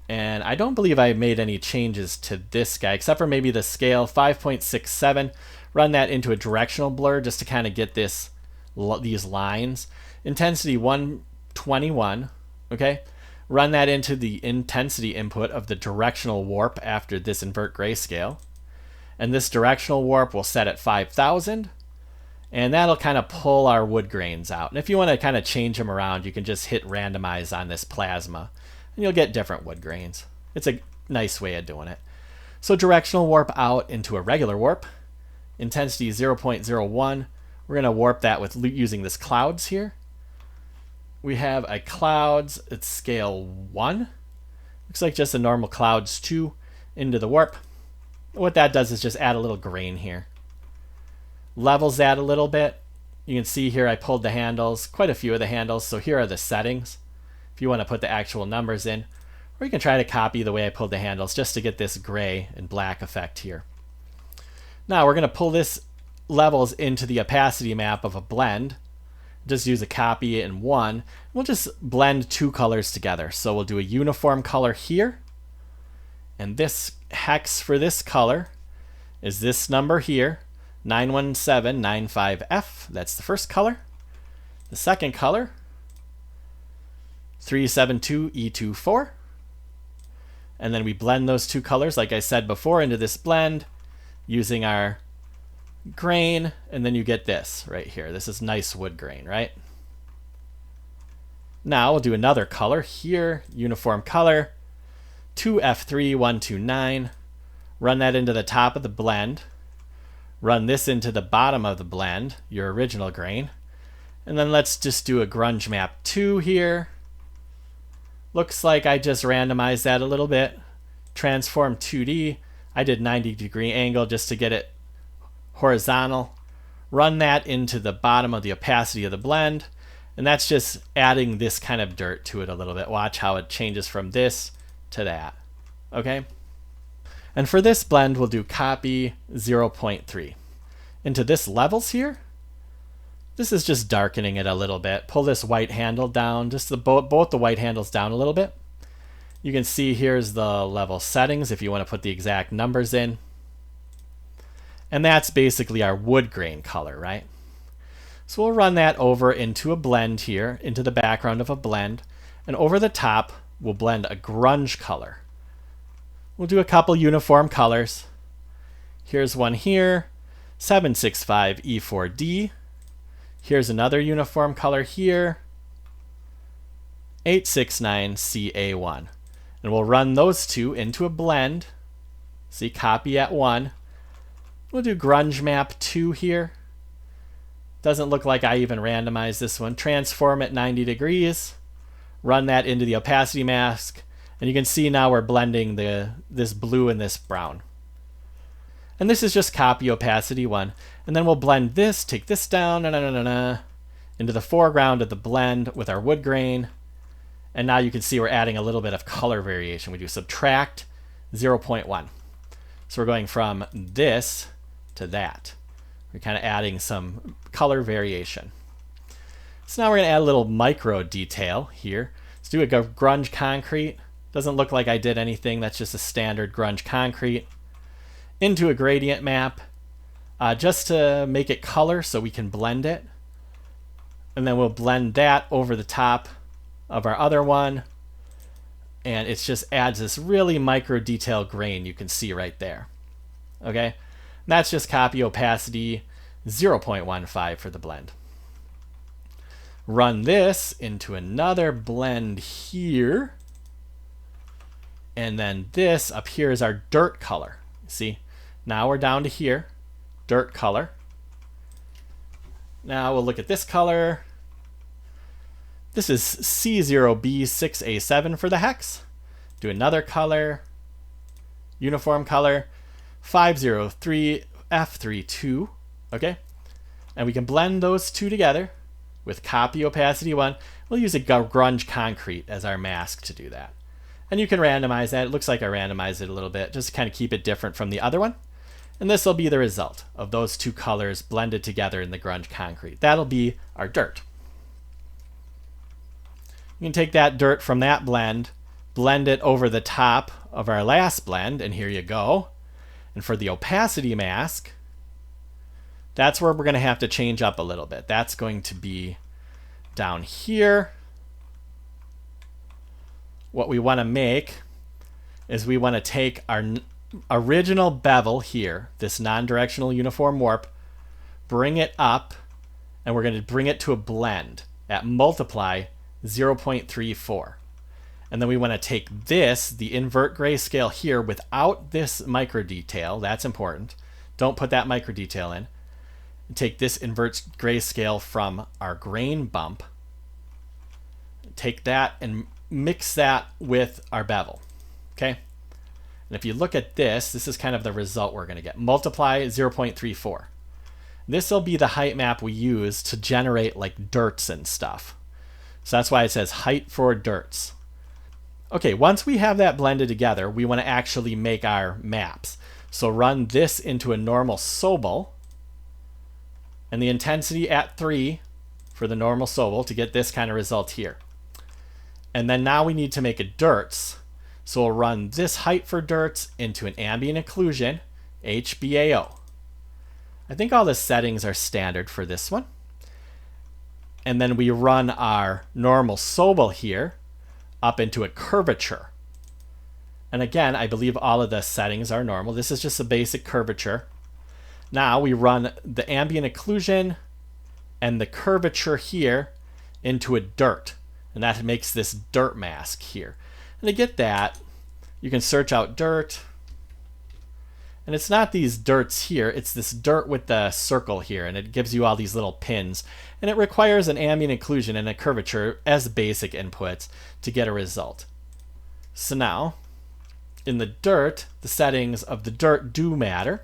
And I don't believe I made any changes to this guy, except for maybe the scale 5.67. Run that into a directional blur just to kind of get these lines. Intensity 121, okay? Run that into the intensity input of the directional warp after this invert grayscale. And this directional warp will set at 5,000. And that'll kind of pull our wood grains out. And if you want to kind of change them around, you can just hit randomize on this plasma. and you'll get different wood grains. It's a nice way of doing it. So directional warp out into a regular warp. Intensity 0.01. We're going to warp that with using this clouds here. We have a clouds at scale 1. Looks like just a normal clouds 2 into the warp. What that does is just add a little grain here. Levels that a little bit. You can see here I pulled the handles, quite a few of the handles, so here are the settings if you want to put the actual numbers in. Or you can try to copy the way I pulled the handles just to get this gray and black effect here. Now we're going to pull this levels into the opacity map of a blend. Just use a copy in one. We'll just blend two colors together. So we'll do a uniform color here. And this hex for this color is this number here, 91795F. That's the first color. The second color, 372E24. And then we blend those two colors, like I said before, into this blend using our grain, and then you get this right here. This is nice wood grain, right? Now we'll do another color here, uniform color, 2F3129. Run that into the top of the blend. Run this into the bottom of the blend, your original grain. And then let's just do a Grunge Map 2 here. Looks like I just randomized that a little bit. Transform 2D. I did 90-degree angle just to get it horizontal. Run that into the bottom of the opacity of the blend. And that's just adding this kind of dirt to it a little bit. Watch how it changes from this to that. Okay? And for this blend, we'll do copy 0.3. Into this levels here, this is just darkening it a little bit. Pull this white handle down, just both the white handles down a little bit. You can see here's the level settings if you want to put the exact numbers in. And that's basically our wood grain color, right? So we'll run that over into a blend here, into the background of a blend. And over the top, we'll blend a grunge color. We'll do a couple uniform colors. Here's one here, 765E4D. Here's another uniform color here, 869CA1. And we'll run those two into a blend. See, copy at 1. We'll do Grunge Map 2 here. Doesn't look like I even randomized this one. Transform at 90 degrees. Run that into the opacity mask. And you can see now we're blending this blue and this brown. And this is just copy opacity 1. And then we'll blend this, take this down, into the foreground of the blend with our wood grain. And now you can see we're adding a little bit of color variation. We do subtract 0.1. So we're going from this to that. We're kind of adding some color variation. So now we're going to add a little micro detail here. Let's do a grunge concrete. Doesn't look like I did anything. That's just a standard grunge concrete. Into a gradient map just to make it color so we can blend it. And then we'll blend that over the top of our other one. And it just adds this really micro detail grain you can see right there. Okay? And that's just copy opacity 0.15 for the blend. Run this into another blend here. And then this up here is our dirt color. See? Now we're down to here. Dirt color. Now we'll look at this color. This is C0B6A7 for the hex. Do another color. Uniform color. 503F32. Okay? And we can blend those two together with copy opacity 1. We'll use a grunge concrete as our mask to do that. And you can randomize that. It looks like I randomized it a little bit, just to kind of keep it different from the other one. And this will be the result of those two colors blended together in the grunge concrete. That'll be our dirt. You can take that dirt from that blend, blend it over the top of our last blend, and here you go. And for the opacity mask, that's where we're going to have to change up a little bit. That's going to be down here. What we want to make is we want to take our original bevel here, this non-directional uniform warp, bring it up, and we're going to bring it to a blend at multiply 0.34. And then we want to take this, the invert grayscale here, without this micro detail. That's important. Don't put that micro detail in. And take this invert grayscale from our grain bump. Take that and mix that with our bevel. Okay? And if you look at this, this is kind of the result we're going to get. Multiply 0.34. This will be the height map we use to generate like dirts and stuff. So that's why it says height for dirts. Okay, once we have that blended together, we want to actually make our maps. So run this into a normal Sobel, and the intensity at 3 for the normal Sobel to get this kind of result here. And then now we need to make a dirts. So we'll run this height for dirts into an ambient occlusion, HBAO. I think all the settings are standard for this one. And then we run our normal Sobel here up into a curvature. And again, I believe all of the settings are normal. This is just a basic curvature. Now we run the ambient occlusion and the curvature here into a dirt. And that makes this dirt mask here. And to get that, you can search out dirt. And it's not these dirts here, it's this dirt with the circle here, and it gives you all these little pins. And it requires an ambient occlusion and a curvature as basic inputs to get a result. So now, in the dirt, the settings of the dirt do matter.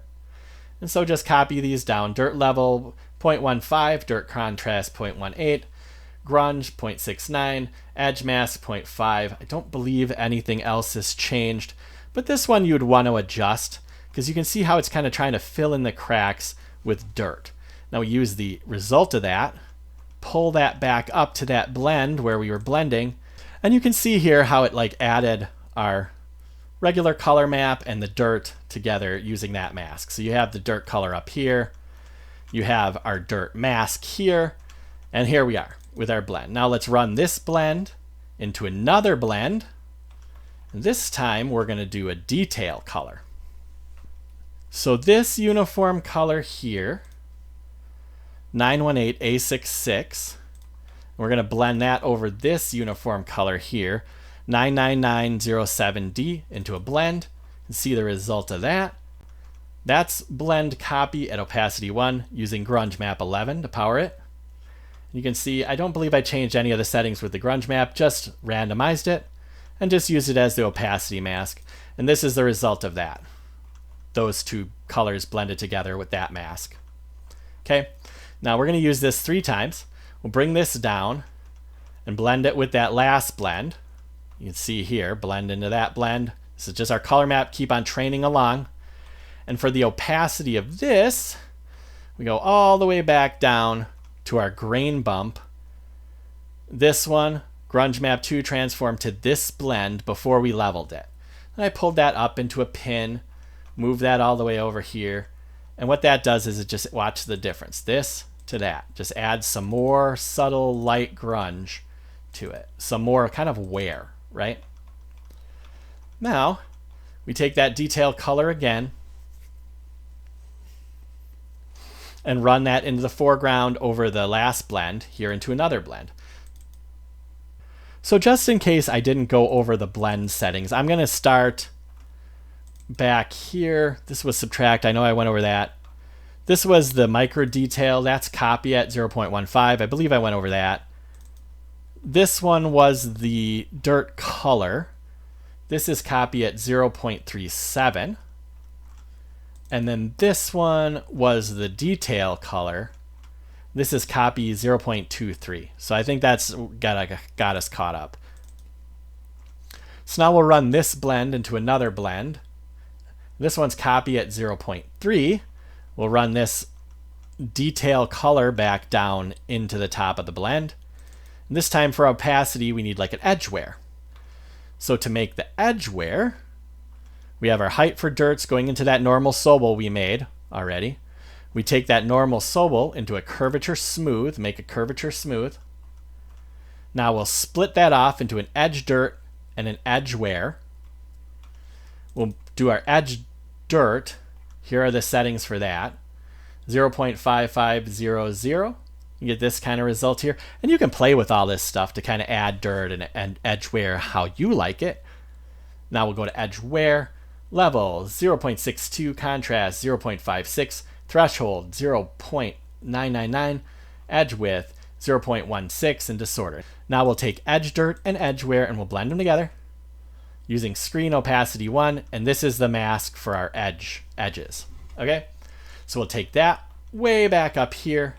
And so just copy these down. Dirt level 0.15, dirt contrast 0.18, grunge 0.69, edge mask 0.5. I don't believe anything else has changed, but this one you'd want to adjust, because you can see how it's kind of trying to fill in the cracks with dirt. Now we use the result of that, pull that back up to that blend where we were blending, and you can see here how it like added our regular color map and the dirt together using that mask. So you have the dirt color up here, you have our dirt mask here, and here we are with our blend. Now let's run this blend into another blend, and this time we're going to do a detail color. So this uniform color here, 918A66, we're going to blend that over this uniform color here, 99907D, into a blend and see the result of that. That's blend copy at opacity 1 using Grunge Map 11 to power it. You can see I don't believe I changed any of the settings with the Grunge Map, just randomized it and just used it as the opacity mask. And this is the result of that. Those two colors blended together with that mask. Okay, now we're going to use this 3 times. We'll bring this down and blend it with that last blend. You can see here, blend into that blend. This is just our color map, keep on training along. And for the opacity of this, we go all the way back down to our grain bump. This one, Grunge Map 2 transformed to this blend before we leveled it. And I pulled that up into a pin, move that all the way over here. And what that does is it just, watch the difference. This to that. Just add some more subtle light grunge to it. Some more kind of wear, right? Now, we take that detail color again and run that into the foreground over the last blend here into another blend. So just in case I didn't go over the blend settings, I'm going to start back here. This was subtract. I know I went over that. This was the micro detail. That's copy at 0.15. I believe I went over that. This one was the dirt color. This is copy at 0.37. And then this one was the detail color. This is copy 0.23. So I think that's got us caught up. So now we'll run this blend into another blend. This one's copy at 0.3. We'll run this detail color back down into the top of the blend. And this time for opacity, we need like an edge wear. So to make the edge wear, we have our height for dirts going into that normal Sobel we made already. We take that normal Sobel into a curvature smooth, make a curvature smooth. Now we'll split that off into an edge dirt and an edge wear. We'll do our edge dirt. Here are the settings for that. 0.5500, You get this kind of result here. And you can play with all this stuff to kind of add dirt and edge wear how you like it. Now we'll go to edge wear, level 0.62, contrast 0.56, threshold 0.999, edge width 0.16, and disorder. Now we'll take edge dirt and edge wear and we'll blend them together using screen opacity 1, and this is the mask for our edges. Okay, so we'll take that way back up here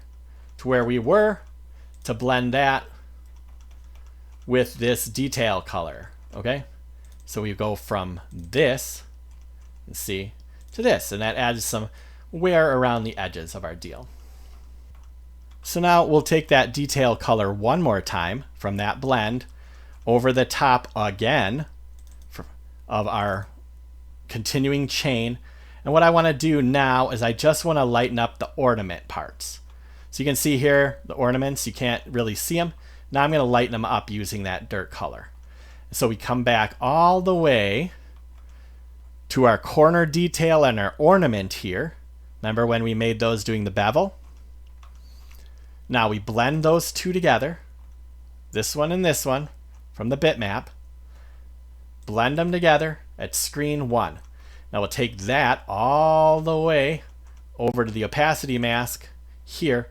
to where we were to blend that with this detail color. Okay, so we go from this, and see, to this, and that adds some wear around the edges of our deal. So now we'll take that detail color one more time from that blend over the top again of our continuing chain. And what I want to do now is I just want to lighten up the ornament parts. So you can see here the ornaments, you can't really see them. Now I'm going to lighten them up using that dirt color. So we come back all the way to our corner detail and our ornament here. Remember when we made those doing the bevel? Now we blend those two together, this one and this one, from the bitmap. Blend them together at screen 1. Now we'll take that all the way over to the opacity mask here,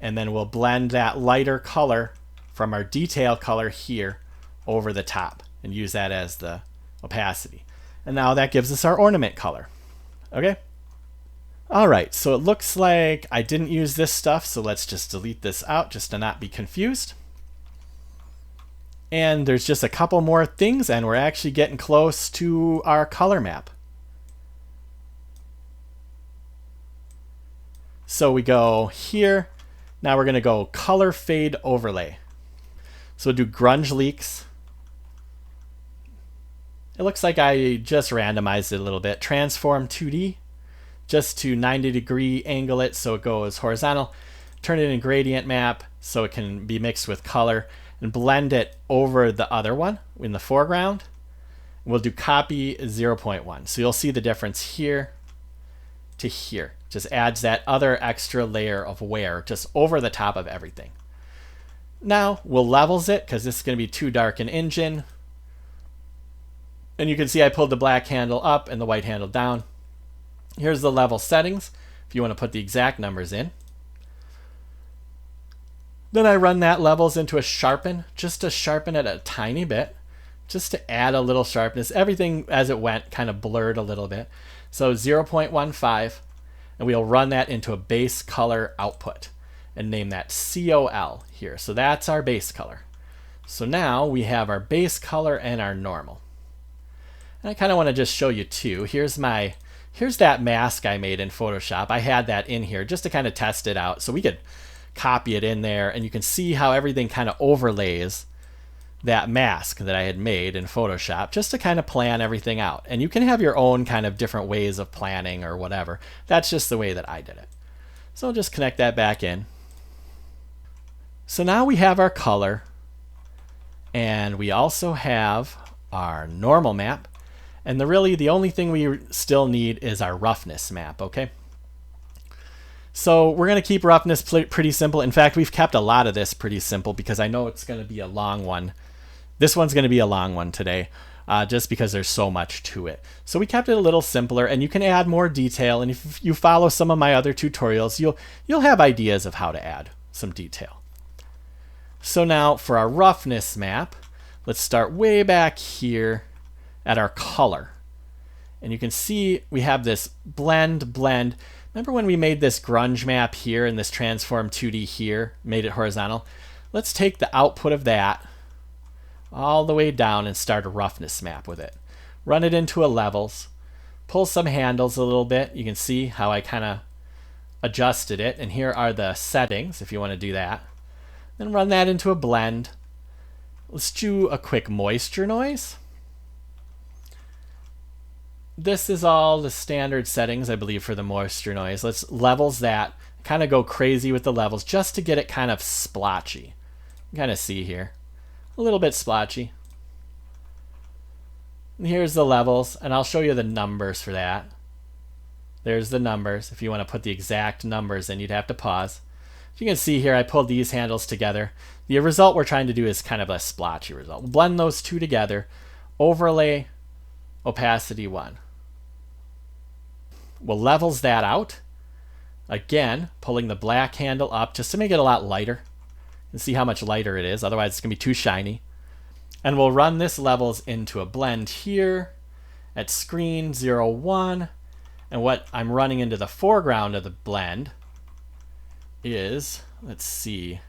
and then we'll blend that lighter color from our detail color here over the top and use that as the opacity. And now that gives us our ornament color. Okay? Alright, so it looks like I didn't use this stuff, so let's just delete this out just to not be confused. And there's just a couple more things, and we're actually getting close to our color map. So we go here. Now we're going to go color fade overlay. So we'll do grunge leaks. It looks like I just randomized it a little bit. Transform 2D just to 90-degree angle it so it goes horizontal. Turn it in gradient map so it can be mixed with color, and blend it over the other one in the foreground. We'll do copy 0.1. So you'll see the difference here to here. Just adds that other extra layer of wear just over the top of everything. Now we'll levels it because this is going to be too dark an engine. And you can see I pulled the black handle up and the white handle down. Here's the level settings if you want to put the exact numbers in. Then I run that levels into a sharpen, just to sharpen it a tiny bit, just to add a little sharpness. Everything as it went kind of blurred a little bit. So 0.15, and we'll run that into a base color output and name that COL here. So that's our base color. So now we have our base color and our normal. And I kind of want to just show you too. Here's that mask I made in Photoshop. I had that in here just to kind of test it out. So we could copy it in there, and you can see how everything kind of overlays that mask that I had made in Photoshop just to kind of plan everything out. And you can have your own kind of different ways of planning or whatever. That's just the way that I did it. So I'll just connect that back in. So now we have our color, and we also have our normal map. And really the only thing we still need is our roughness map, okay? So we're going to keep roughness pretty simple. In fact, we've kept a lot of this pretty simple because I know it's going to be a long one. This one's going to be a long one today just because there's so much to it. So we kept it a little simpler, and you can add more detail. And if you follow some of my other tutorials, you'll have ideas of how to add some detail. So now for our roughness map, let's start way back here at our color. And you can see we have this blend. Remember when we made this grunge map here and this transform 2D here, made it horizontal? Let's take the output of that all the way down and start a roughness map with it. Run it into a levels, pull some handles a little bit. You can see how I kind of adjusted it. And here are the settings if you want to do that. Then run that into a blend. Let's do a quick moisture noise. This is all the standard settings, I believe, for the moisture noise. Let's levels that, kind of go crazy with the levels just to get it kind of splotchy. You can kind of see here, a little bit splotchy. And here's the levels, and I'll show you the numbers for that. There's the numbers. If you want to put the exact numbers in, you'd have to pause. You can see here I pulled these handles together. The result we're trying to do is kind of a splotchy result. We'll blend those two together, overlay, opacity 1. We'll levels that out. Again, pulling the black handle up just to make it a lot lighter. And see how much lighter it is, otherwise it's going to be too shiny. And we'll run this levels into a blend here at screen 0, 1. And what I'm running into the foreground of the blend is, let's see,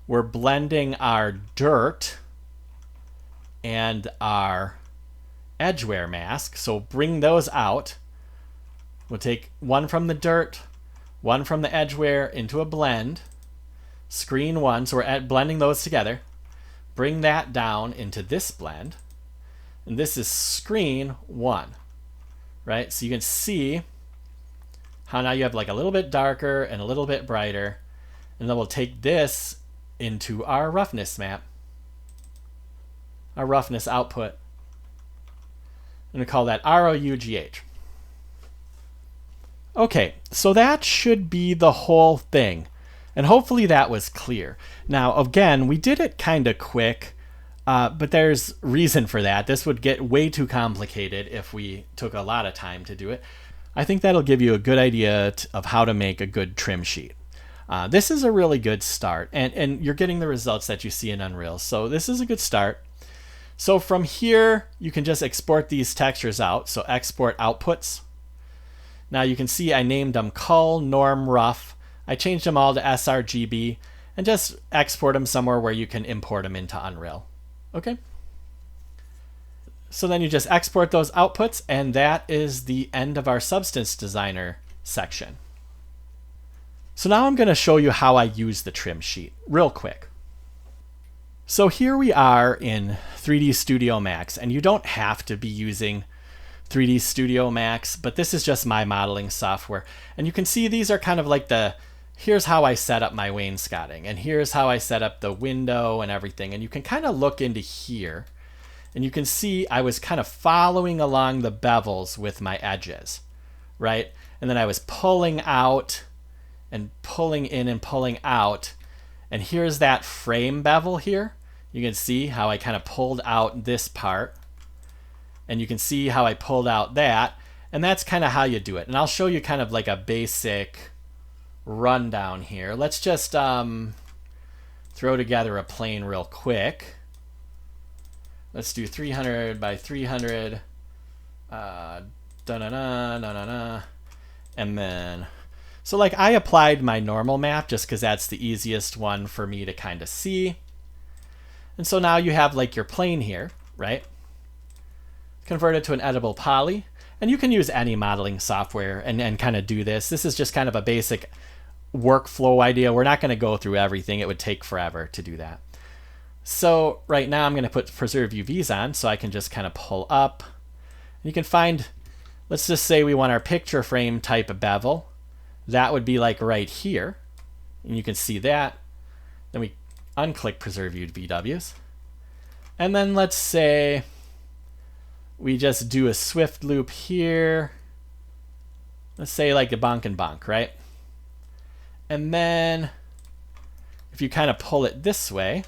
we're blending our dirt and our edgeware mask. So bring those out. We'll take one from the dirt, one from the edgeware into a blend. Screen 1, so we're blending those together. Bring that down into this blend. And this is screen 1, right? So you can see how now you have like a little bit darker and a little bit brighter. And then we'll take this into our roughness map, our roughness output. And we call that ROUGH. Okay, so that should be the whole thing. And hopefully that was clear. Now, again, we did it kind of quick, but there's reason for that. This would get way too complicated if we took a lot of time to do it. I think that'll give you a good idea of how to make a good trim sheet. This is a really good start, and you're getting the results that you see in Unreal. So this is a good start. So from here, you can just export these textures out. So export outputs. Now you can see I named them Cull, Norm, Rough. I changed them all to sRGB and just export them somewhere where you can import them into Unreal. Okay. So then you just export those outputs, and that is the end of our Substance Designer section. So now I'm going to show you how I use the trim sheet real quick. So here we are in 3D Studio Max, and you don't have to be using 3D Studio Max, but this is just my modeling software. And you can see these are kind of like here's how I set up my wainscoting, and here's how I set up the window and everything. And you can kind of look into here, and you can see I was kind of following along the bevels with my edges, right? And then I was pulling out and pulling in and pulling out. And here's that frame bevel here. You can see how I kind of pulled out this part. And you can see how I pulled out that. And that's kind of how you do it. And I'll show you kind of like a basic rundown here. Let's just throw together a plane real quick. Let's do 300 by 300. And then, so like I applied my normal map just because that's the easiest one for me to kind of see. And so now you have like your plane here, right? Convert it to an editable poly. And you can use any modeling software and kind of do this. This is just kind of a basic workflow idea. We're not going to go through everything. It would take forever to do that. So right now I'm going to put preserve UVs on so I can just kind of pull up. And you can find, let's just say we want our picture frame type of bevel. That would be like right here. And you can see that. Then we unclick preserve UVWs. And then let's say we just do a swift loop here. Let's say like a bonk and bonk, right? And then if you kind of pull it this way,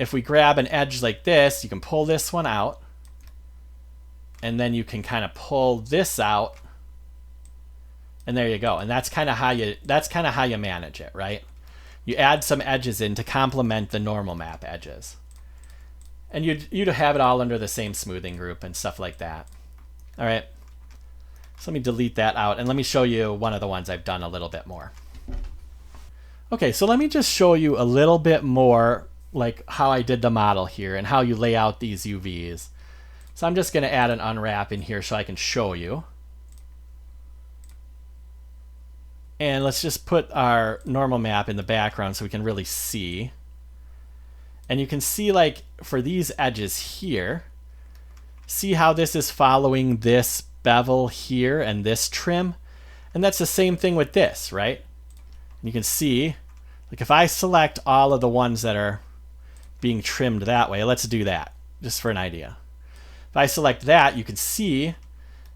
if we grab an edge like this, you can pull this one out. And then you can kind of pull this out. And there you go. And that's kind of how you manage it, right? You add some edges in to complement the normal map edges. And you'd have it all under the same smoothing group and stuff like that. All right. So let me delete that out and let me show you one of the ones I've done a little bit more. Okay, so let me just show you a little bit more like how I did the model here and how you lay out these UVs. So I'm just going to add an unwrap in here so I can show you. And let's just put our normal map in the background so we can really see. And you can see like for these edges here, see how this is following this bevel here and this trim? And that's the same thing with this, right? And you can see, like if I select all of the ones that are being trimmed that way, let's do that just for an idea. If I select that, you can see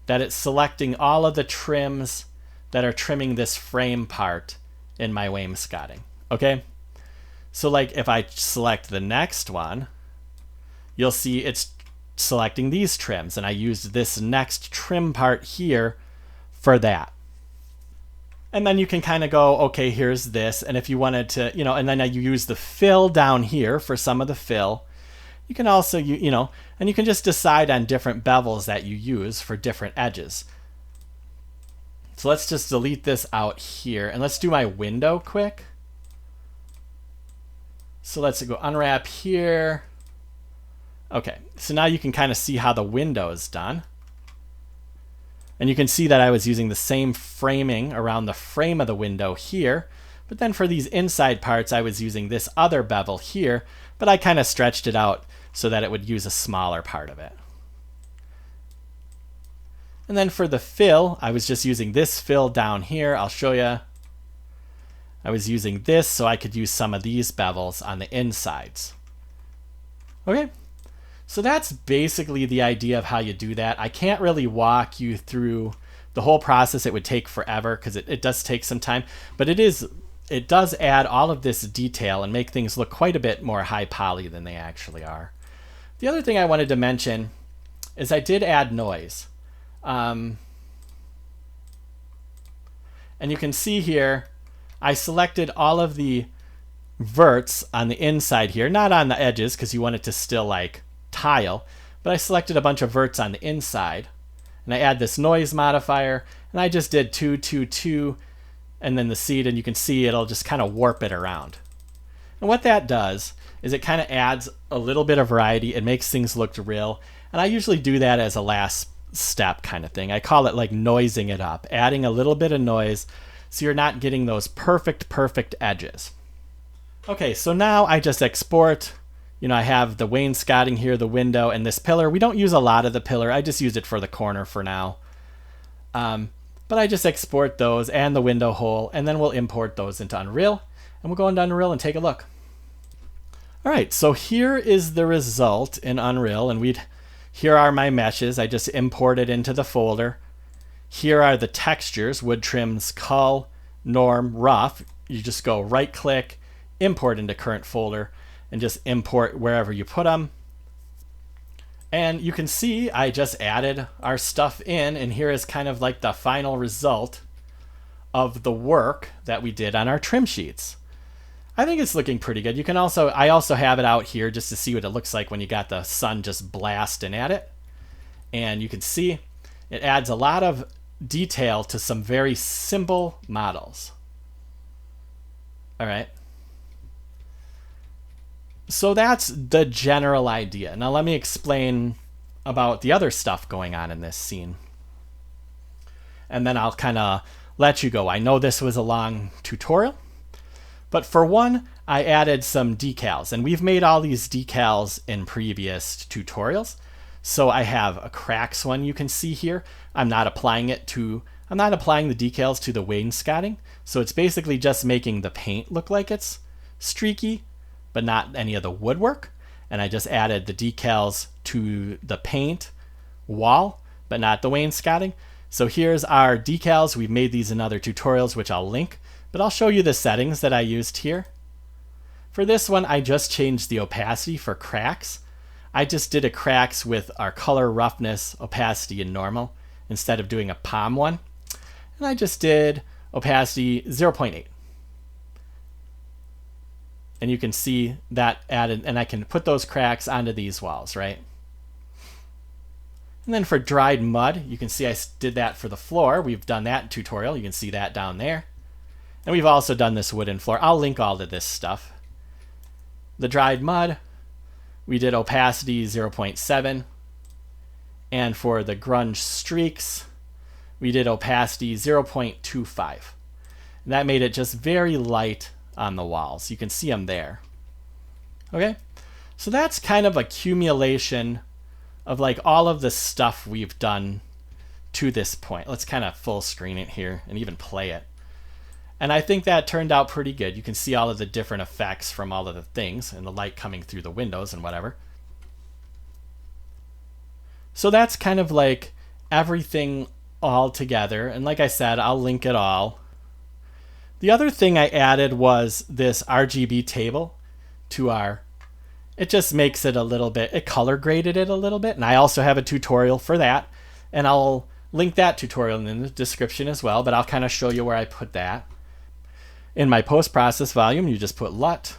that it's selecting all of the trims that are trimming this frame part in my wainscoting. Okay, so like if I select the next one, you'll see it's selecting these trims, and I used this next trim part here for that. And then you can kind of go, okay, here's this. And if you wanted to, and then you use the fill down here for some of the fill. You can also, and you can just decide on different bevels that you use for different edges. So let's just delete this out here, and let's do my window quick. So let's go unwrap here. Okay, so now you can kind of see how the window is done. And you can see that I was using the same framing around the frame of the window here. But then for these inside parts, I was using this other bevel here, but I kind of stretched it out so that it would use a smaller part of it. And then for the fill, I was just using this fill down here. I'll show you. I was using this so I could use some of these bevels on the insides. Okay. So that's basically the idea of how you do that. I can't really walk you through the whole process. It would take forever because it does take some time, but it does add all of this detail and make things look quite a bit more high poly than they actually are. The other thing I wanted to mention is I did add noise. And you can see here, I selected all of the verts on the inside here, not on the edges because you want it to still like tile, but I selected a bunch of verts on the inside, and I add this noise modifier, and I just did 2, 2, 2, and then the seed, and you can see it'll just kind of warp it around. And what that does is it kind of adds a little bit of variety. It makes things look real, and I usually do that as a last step kind of thing. I call it like noising it up, adding a little bit of noise so you're not getting those perfect edges. Okay, so now I just export. I have the wainscoting here, the window, and this pillar. We don't use a lot of the pillar. I just used it for the corner for now. But I just export those and the window hole, and then we'll import those into Unreal. And we'll go into Unreal and take a look. All right, so here is the result in Unreal, and here are my meshes. I just imported into the folder. Here are the textures, wood trims, cull, norm, rough. You just go right click, import into current folder, and just import wherever you put them. And you can see I just added our stuff in, and here is kind of like the final result of the work that we did on our trim sheets. I think it's looking pretty good. I also have it out here just to see what it looks like when you got the sun just blasting at it. And you can see it adds a lot of detail to some very simple models. All right. So that's the general idea. Now let me explain about the other stuff going on in this scene. And then I'll kind of let you go. I know this was a long tutorial, but for one, I added some decals, and we've made all these decals in previous tutorials. So I have a cracks one you can see here. I'm not applying the decals to the wainscoting. So it's basically just making the paint look like it's streaky, but not any of the woodwork. And I just added the decals to the paint wall, but not the wainscoting. So here's our decals. We've made these in other tutorials, which I'll link, but I'll show you the settings that I used here. For this one, I just changed the opacity for cracks. I just did a cracks with our color, roughness, opacity, and normal instead of doing a palm one. And I just did opacity 0.8. And you can see that added, and I can put those cracks onto these walls, right? And then for dried mud, you can see I did that for the floor. We've done that tutorial. You can see that down there. And we've also done this wooden floor. I'll link all of this stuff. The dried mud, we did opacity 0.7. And for the grunge streaks, we did opacity 0.25. And that made it just very light on the walls. You can see them there. Okay, so that's kind of accumulation of like all of the stuff we've done to this point. Let's kind of full screen it here and even play it. And I think that turned out pretty good. You can see all of the different effects from all of the things and the light coming through the windows and whatever. So that's kind of like everything all together. And like I said, I'll link it all. The other thing I added was this RGB table to our, it just makes it a little bit, it color graded it a little bit. And I also have a tutorial for that. And I'll link that tutorial in the description as well, but I'll kind of show you where I put that. In my post-process volume, you just put LUT.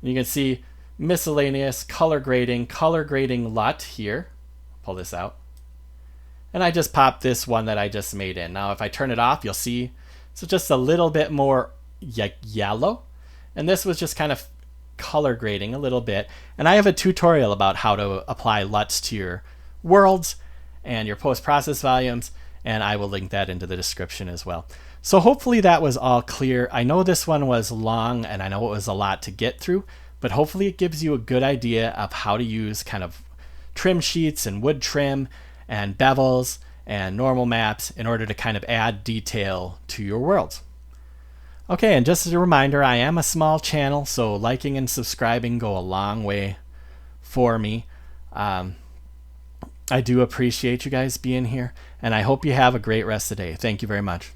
You can see miscellaneous color grading LUT here. Pull this out. And I just popped this one that I just made in. Now if I turn it off, you'll see it's just a little bit more yellow. And this was just kind of color grading a little bit. And I have a tutorial about how to apply LUTs to your worlds and your post-process volumes, and I will link that into the description as well. So hopefully that was all clear. I know this one was long and I know it was a lot to get through, but hopefully it gives you a good idea of how to use kind of trim sheets and wood trim and bevels and normal maps in order to kind of add detail to your worlds. Okay, and just as a reminder, I am a small channel, so liking and subscribing go a long way for me. I do appreciate you guys being here, and I hope you have a great rest of the day. Thank you very much.